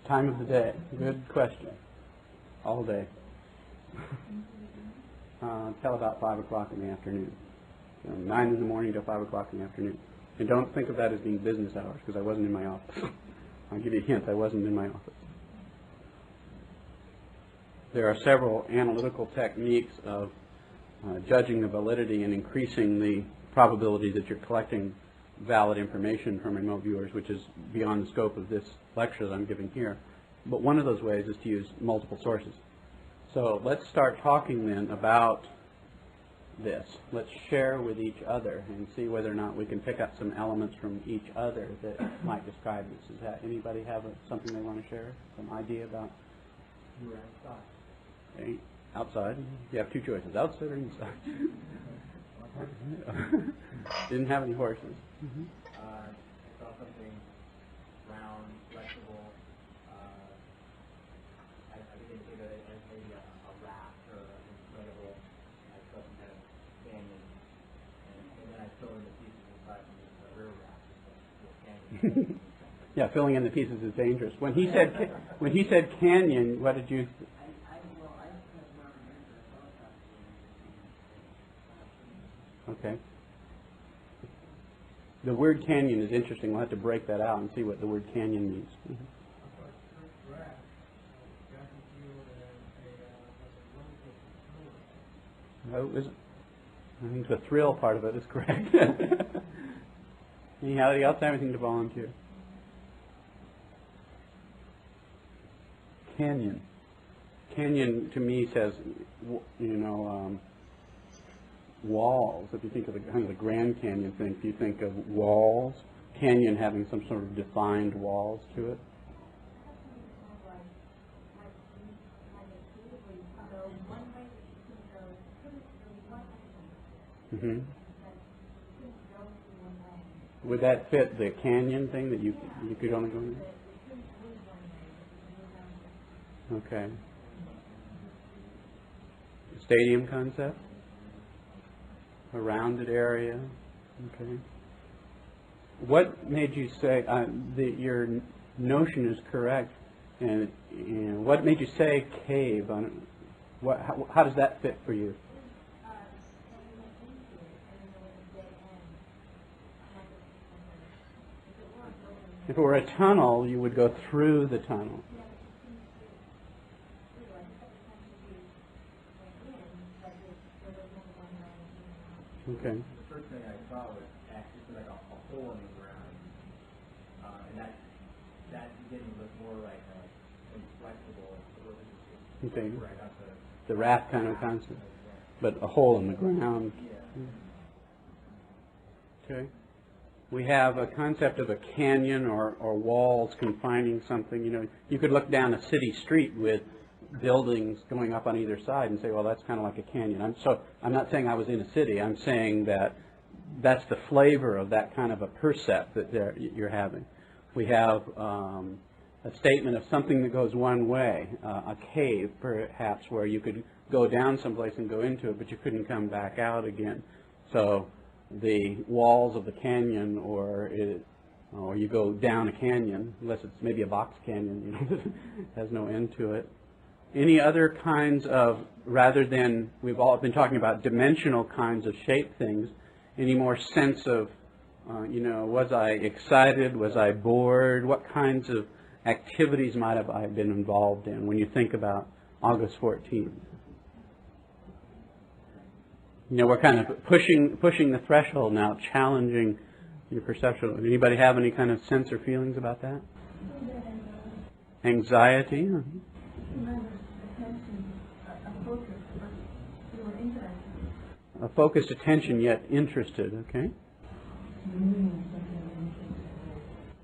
Time of the day. Good question. All day. Till about 5 o'clock in the afternoon. 9 in the morning till 5 o'clock in the afternoon. And don't think of that as being business hours, because I wasn't in my office. I'll give you a hint, I wasn't in my office. There are several analytical techniques of judging the validity and increasing the probability that you're collecting valid information from remote viewers, which is beyond the scope of this lecture that I'm giving here. But one of those ways is to use multiple sources. So let's start talking then about this. Let's share with each other and see whether or not we can pick up some elements from each other that might describe this. Does anybody have something they want to share? Some idea about? You were outside. Okay. Outside. You have two choices, outside or inside. Didn't have any horses. Mm-hmm. I saw something round, flexible. I didn't think of it as maybe a raft or an inflatable. I saw some kind of canyon. And then I filled in the pieces inside from the rear raft. Canyon. Yeah, filling in the pieces is dangerous. When he said canyon, what did you? Okay. The word canyon is interesting. We'll have to break that out and see what the word canyon means. Mm-hmm. Oh, is it? I think the thrill part of it is correct. Anybody else have anything to volunteer? Canyon. Canyon to me says, walls. If you think of the Grand Canyon thing, if you think of walls, canyon having some sort of defined walls to it. Mm-hmm. Would that fit the canyon thing that you could only go in? Okay. Stadium concept? A rounded area? Okay. What made you say that your notion is correct? And what made you say cave? How does that fit for you? If it were a tunnel, you would go through the tunnel. Okay. The first thing I saw was actually like a hole in the ground, and that beginning looked more like inflexible. Okay. Right up The raft kind of concept, but a hole in the ground. Okay. We have a concept of a canyon or walls confining something. You know, you could look down a city street with buildings going up on either side and say, well, that's kind of like a canyon. I'm not saying I was in a city. I'm saying that that's the flavor of that kind of a percept that you're having. We have a statement of something that goes one way, a cave perhaps, where you could go down someplace and go into it, but you couldn't come back out again. So the walls of the canyon, or you go down a canyon, unless it's maybe a box canyon, you know, has no end to it. Any other kinds of, rather than, we've all been talking about dimensional kinds of shape things, any more sense of, was I excited, was I bored, what kinds of activities might have I been involved in when you think about August 14th? You know, we're kind of pushing the threshold now, challenging your perception. Anybody have any kind of sense or feelings about that? Anxiety? A focused attention, yet interested, okay?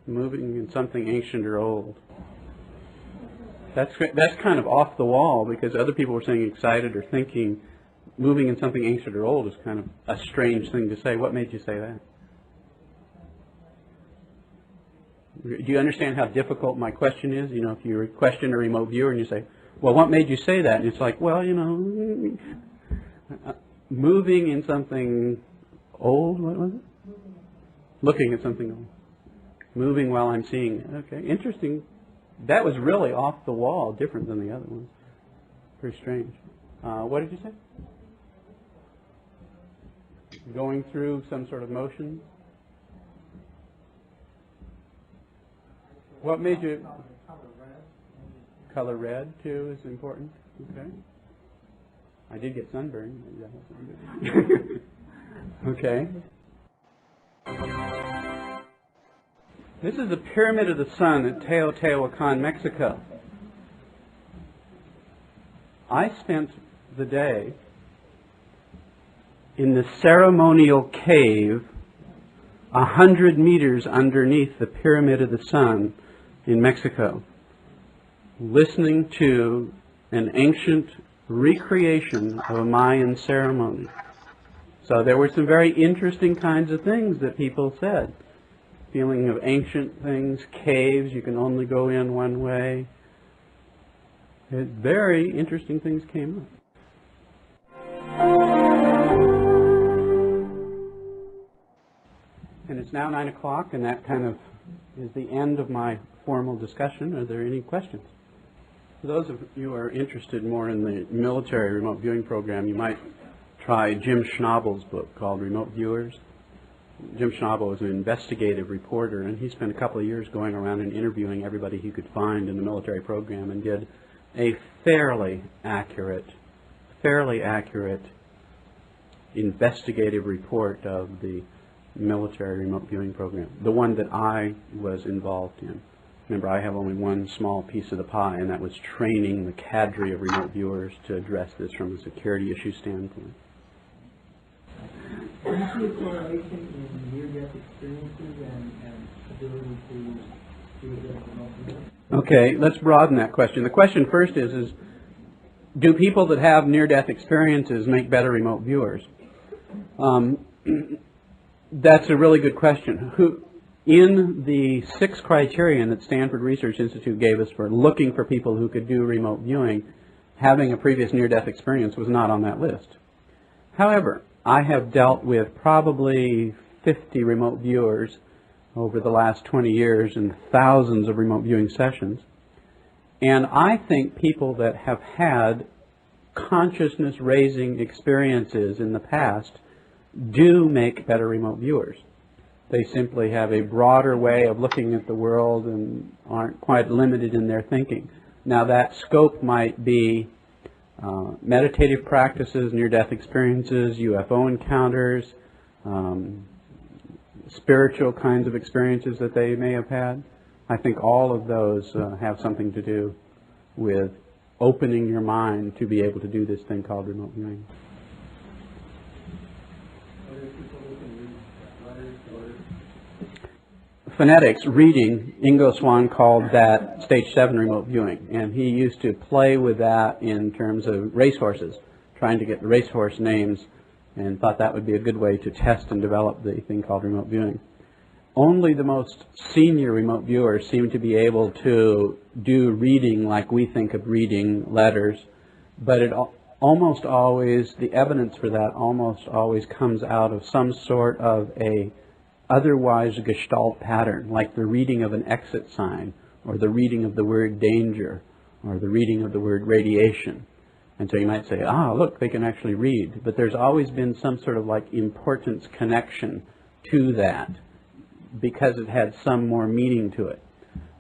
Moving in something ancient or old. That's kind of off the wall, because other people were saying excited or thinking. Moving in something ancient or old is kind of a strange thing to say. What made you say that? Do you understand how difficult my question is? You know, if you question a remote viewer and you say, well, what made you say that? And it's like, well, moving in something old, what was it? Looking at something old. Moving while I'm seeing it. Okay, interesting. That was really off the wall, different than the other ones. Pretty strange. What did you say? Going through some sort of motion? What made you... Color red, too, is important. Okay. I did get sunburned. Okay. This is the Pyramid of the Sun at Teotihuacan, Mexico. I spent the day in the ceremonial cave 100 meters underneath the Pyramid of the Sun in Mexico, listening to an ancient recreation of a Mayan ceremony. So there were some very interesting kinds of things that people said. Feeling of ancient things, caves, you can only go in one way. Very interesting things came up. And it's now 9 o'clock, and that kind of is the end of my formal discussion. Are there any questions? For those of you who are interested more in the military remote viewing program, you might try Jim Schnabel's book called Remote Viewers. Jim Schnabel was an investigative reporter, and he spent a couple of years going around and interviewing everybody he could find in the military program, and did a fairly accurate investigative report of the military remote viewing program, the one that I was involved in. Remember, I have only one small piece of the pie, and that was training the cadre of remote viewers to address this from a security issue standpoint. Do you see a correlation in near-death experiences and ability to do a remote viewing? Okay, let's broaden that question. The question first is do people that have near-death experiences make better remote viewers? That's a really good question. In the 6 criterion that Stanford Research Institute gave us for looking for people who could do remote viewing, having a previous near-death experience was not on that list. However, I have dealt with probably 50 remote viewers over the last 20 years and thousands of remote viewing sessions. And I think people that have had consciousness-raising experiences in the past do make better remote viewers. They simply have a broader way of looking at the world and aren't quite limited in their thinking. Now that scope might be meditative practices, near-death experiences, UFO encounters, spiritual kinds of experiences that they may have had. I think all of those have something to do with opening your mind to be able to do this thing called remote viewing. Phonetics, reading, Ingo Swann called that stage 7 remote viewing, and he used to play with that in terms of racehorses, trying to get the racehorse names, and thought that would be a good way to test and develop the thing called remote viewing. Only the most senior remote viewers seem to be able to do reading like we think of reading letters, but it almost always, the evidence for that almost always comes out of some sort of a otherwise gestalt pattern, like the reading of an exit sign, or the reading of the word danger, or the reading of the word radiation. And so you might say, look, they can actually read. But there's always been some sort of like importance connection to that, because it had some more meaning to it.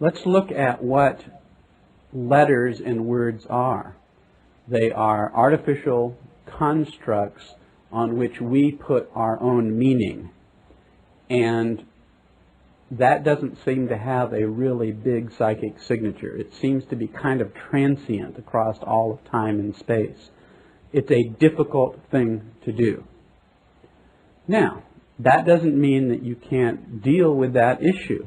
Let's look at what letters and words are. They are artificial constructs on which we put our own meaning. And that doesn't seem to have a really big psychic signature. It seems to be kind of transient across all of time and space. It's a difficult thing to do. Now, that doesn't mean that you can't deal with that issue.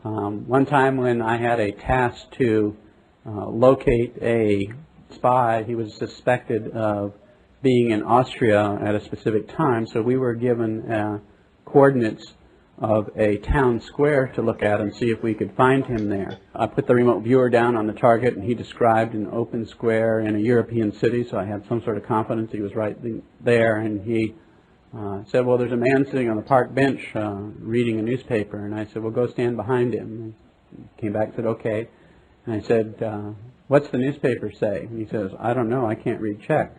One time when I had a task to locate a spy, he was suspected of being in Austria at a specific time, so we were given coordinates of a town square to look at and see if we could find him there. I put the remote viewer down on the target, and he described an open square in a European city, so I had some sort of confidence he was right there, and he said, well, there's a man sitting on the park bench reading a newspaper. And I said, well, go stand behind him. And he came back and said, okay. And I said, what's the newspaper say? And he says, I don't know, I can't read Czech.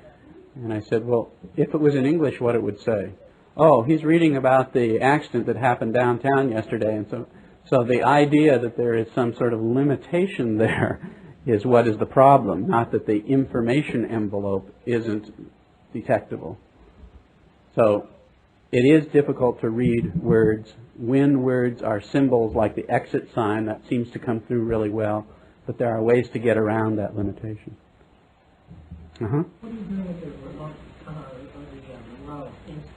And I said, well, if it was in English, what it would say? Oh, he's reading about the accident that happened downtown yesterday. And so the idea that there is some sort of limitation there is what is the problem, not that the information envelope isn't detectable. So it is difficult to read words. When words are symbols like the exit sign, that seems to come through really well, but there are ways to get around that limitation. What are you doing with the remote, the Monroe Institute,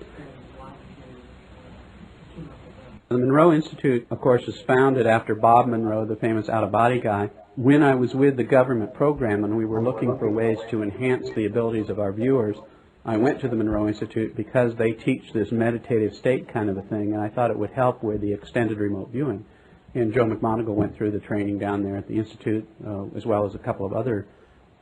and why did you team up with them? The Monroe Institute, of course, was founded after Bob Monroe, the famous out-of-body guy. When I was with the government program and we were looking for ways to enhance the abilities of our viewers, I went to the Monroe Institute because they teach this meditative state kind of a thing, and I thought it would help with the extended remote viewing. And Joe McMonagle went through the training down there at the Institute, as well as a couple of other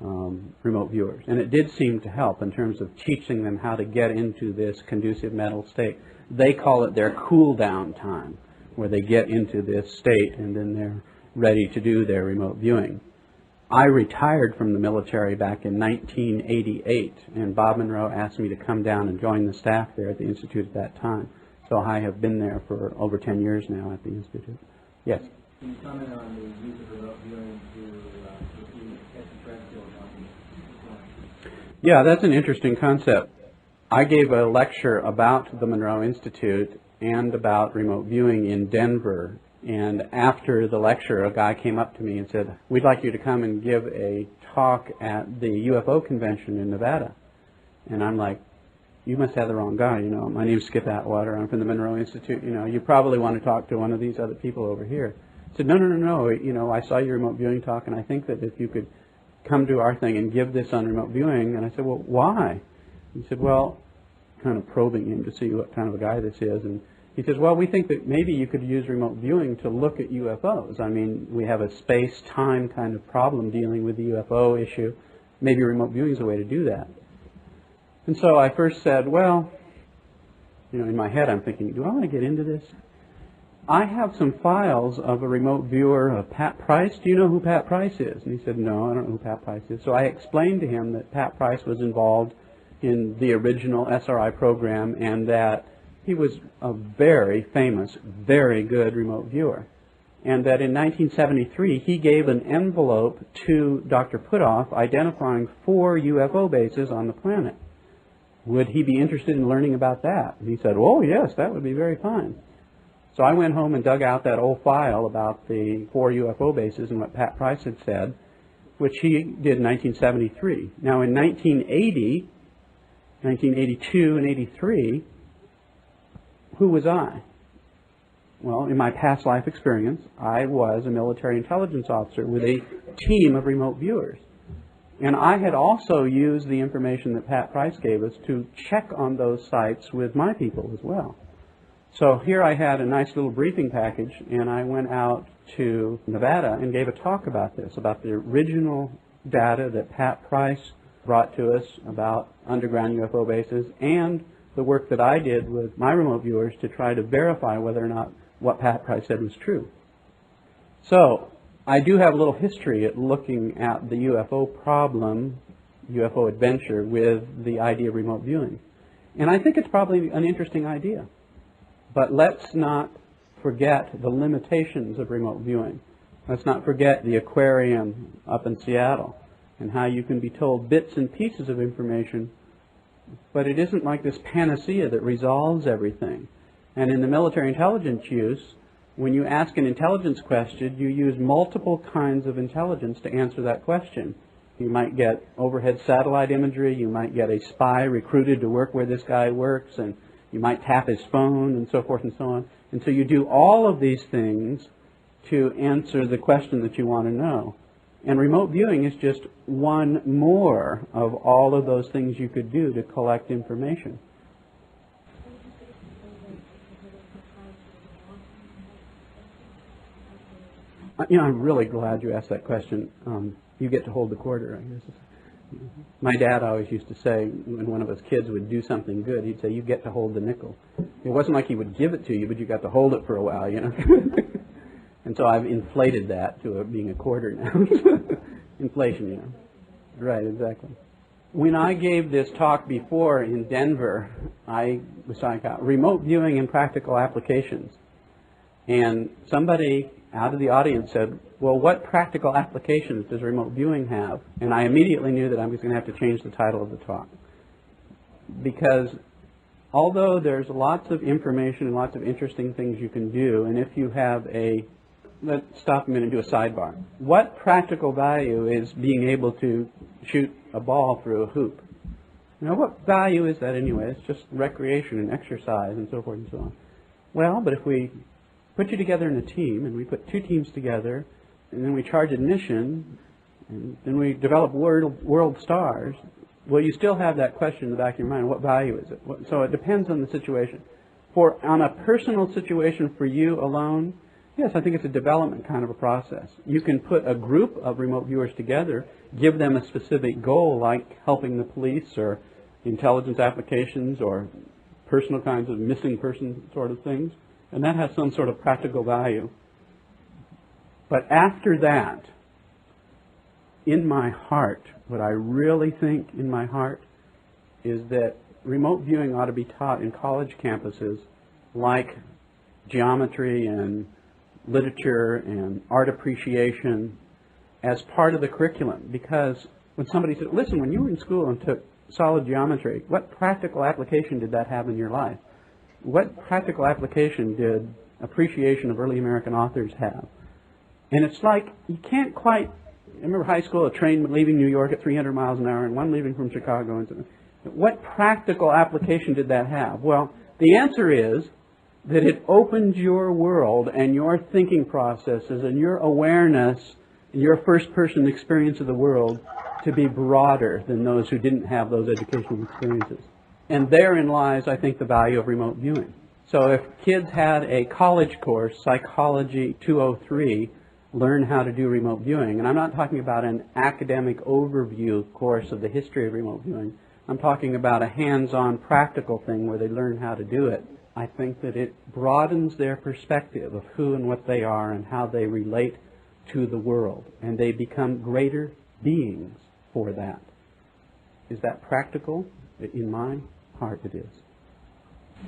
remote viewers. And it did seem to help in terms of teaching them how to get into this conducive mental state. They call it their cool-down time, where they get into this state and then they're ready to do their remote viewing. I retired from the military back in 1988, and Bob Monroe asked me to come down and join the staff there at the Institute at that time. So I have been there for over 10 years now at the Institute. Yes? Can you comment on the use of remote viewing to extraterrestrial knowledge? Yeah, that's an interesting concept. I gave a lecture about the Monroe Institute and about remote viewing in Denver. And after the lecture, a guy came up to me and said, we'd like you to come and give a talk at the UFO convention in Nevada. And I'm like, you must have the wrong guy, you know. My name's Skip Atwater. I'm from the Monroe Institute. You know, you probably want to talk to one of these other people over here. I said, no. You know, I saw your remote viewing talk, and I think that if you could come to our thing and give this on remote viewing. And I said, well, why? He said, well, kind of probing him to see what kind of a guy this is. And he says, well, we think that maybe you could use remote viewing to look at UFOs. I mean, we have a space-time kind of problem dealing with the UFO issue. Maybe remote viewing is a way to do that. And so I first said, well, you know, in my head I'm thinking, do I want to get into this? I have some files of a remote viewer of Pat Price. Do you know who Pat Price is? And he said, no, I don't know who Pat Price is. So I explained to him that Pat Price was involved in the original SRI program and that he was a very famous, very good remote viewer. And that in 1973, he gave an envelope to Dr. Puthoff identifying 4 UFO bases on the planet. Would he be interested in learning about that? And he said, oh, yes, that would be very fine. So I went home and dug out that old file about the 4 UFO bases and what Pat Price had said, which he did in 1973. Now in 1980, 1982 and 83, who was I? Well, in my past life experience, I was a military intelligence officer with a team of remote viewers. And I had also used the information that Pat Price gave us to check on those sites with my people as well. So here I had a nice little briefing package, and I went out to Nevada and gave a talk about this, about the original data that Pat Price brought to us about underground UFO bases and the work that I did with my remote viewers to try to verify whether or not what Pat Price said was true. So I do have a little history at looking at the UFO problem, UFO adventure, with the idea of remote viewing. And I think it's probably an interesting idea. But let's not forget the limitations of remote viewing. Let's not forget the aquarium up in Seattle and how you can be told bits and pieces of information, but it isn't like this panacea that resolves everything. And in the military intelligence use, when you ask an intelligence question, you use multiple kinds of intelligence to answer that question. You might get overhead satellite imagery, you might get a spy recruited to work where this guy works, and you might tap his phone and so forth and so on. And so you do all of these things to answer the question that you want to know. And remote viewing is just one more of all of those things you could do to collect information. You know, I'm really glad you asked that question. You get to hold the quarter, I guess. My dad always used to say, when one of us kids would do something good, he'd say, you get to hold the nickel. It wasn't like he would give it to you, but you got to hold it for a while, you know. And so I've inflated that to being a quarter now. Inflation, you know. Right, exactly. When I gave this talk before in Denver, I was talking about remote viewing and practical applications. And somebody out of the audience said, well, what practical applications does remote viewing have? And I immediately knew that I was going to have to change the title of the talk. Because although there's lots of information and lots of interesting things you can do, and if you have let's stop a minute and do a sidebar. What practical value is being able to shoot a ball through a hoop? Now, what value is that anyway? It's just recreation and exercise and so forth and so on. Well, but if we put you together in a team, and we put 2 teams together, and then we charge admission, and then we develop world stars, well, you still have that question in the back of your mind, what value is it? So it depends on the situation. On a personal situation for you alone, yes, I think it's a development kind of a process. You can put a group of remote viewers together, give them a specific goal, like helping the police or intelligence applications or personal kinds of missing person sort of things, and that has some sort of practical value. But after that, in my heart, what I really think in my heart is that remote viewing ought to be taught in college campuses like geometry and literature and art appreciation as part of the curriculum. Because when somebody said, listen, when you were in school and took solid geometry, what practical application did that have in your life? What practical application did appreciation of early American authors have? And it's like, you can't quite, I remember high school, a train leaving New York at 300 miles an hour and one leaving from Chicago. What practical application did that have? Well, the answer is that it opened your world and your thinking processes and your awareness and your first-person experience of the world to be broader than those who didn't have those educational experiences. And therein lies, I think, the value of remote viewing. So if kids had a college course, Psychology 203, learn how to do remote viewing, and I'm not talking about an academic overview course of the history of remote viewing. I'm talking about a hands-on practical thing where they learn how to do it. I think that it broadens their perspective of who and what they are and how they relate to the world, and they become greater beings for that. Is that practical? In my heart, it is.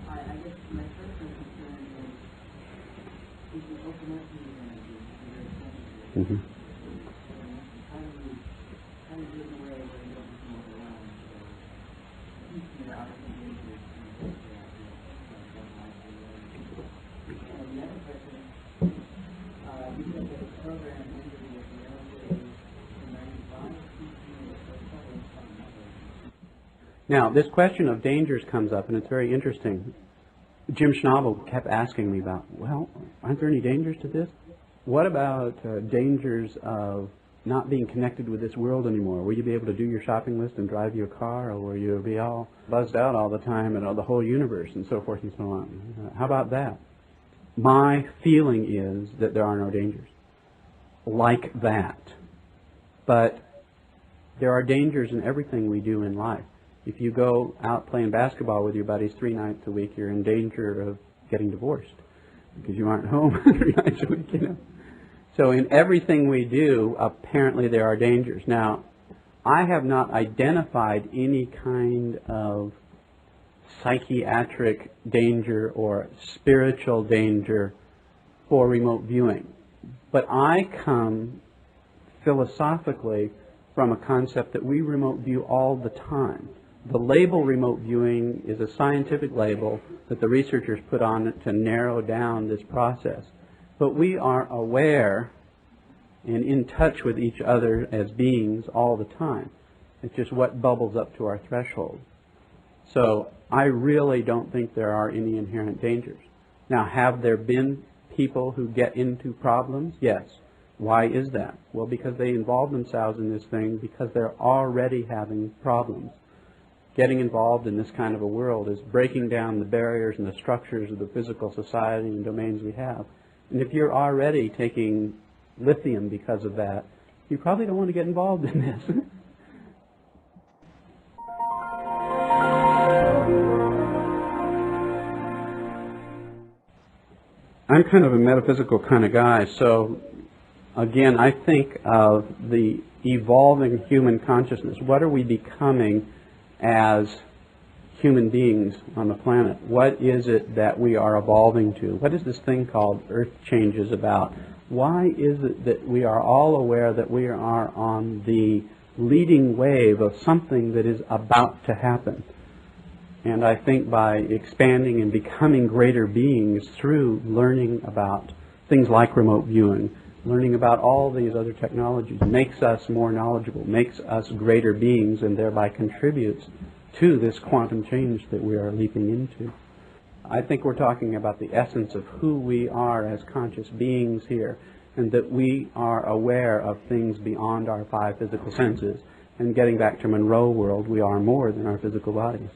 I guess my first concern is you open up to these energies, you're Mm-hmm. how do you get away where you don't become overwhelmed? So, you're out of the nature, and the other question, you said that the program ended with the aerospace in 95, Now, this question of dangers comes up, and it's very interesting. Jim Schnabel kept asking me about, well, aren't there any dangers to this? What about dangers of not being connected with this world anymore? Will you be able to do your shopping list and drive your car, or will you be all buzzed out all the time and the whole universe and so forth and so on? How about that? My feeling is that there are no dangers like that. But there are dangers in everything we do in life. If you go out playing basketball with your buddies 3 nights a week, you're in danger of getting divorced because you aren't home 3 nights a week, you know. So in everything we do, apparently there are dangers. Now, I have not identified any kind of psychiatric danger or spiritual danger for remote viewing. But I come philosophically from a concept that we remote view all the time. The label remote viewing is a scientific label that the researchers put on it to narrow down this process. But we are aware and in touch with each other as beings all the time. It's just what bubbles up to our threshold. So I really don't think there are any inherent dangers. Now, have there been people who get into problems? Yes. Why is that? Well, because they involve themselves in this thing because they're already having problems. Getting involved in this kind of a world is breaking down the barriers and the structures of the physical society and domains we have. And if you're already taking lithium because of that, you probably don't want to get involved in this. I'm kind of a metaphysical kind of guy, so again, I think of the evolving human consciousness. What are we becoming as human beings on the planet? What is it that we are evolving to? What is this thing called Earth Changes about? Why is it that we are all aware that we are on the leading wave of something that is about to happen? And I think by expanding and becoming greater beings through learning about things like remote viewing, learning about all these other technologies makes us more knowledgeable, makes us greater beings, and thereby contributes to this quantum change that we are leaping into. I think we're talking about the essence of who we are as conscious beings here, and that we are aware of things beyond our 5 physical senses. And getting back to Monroe world, we are more than our physical bodies.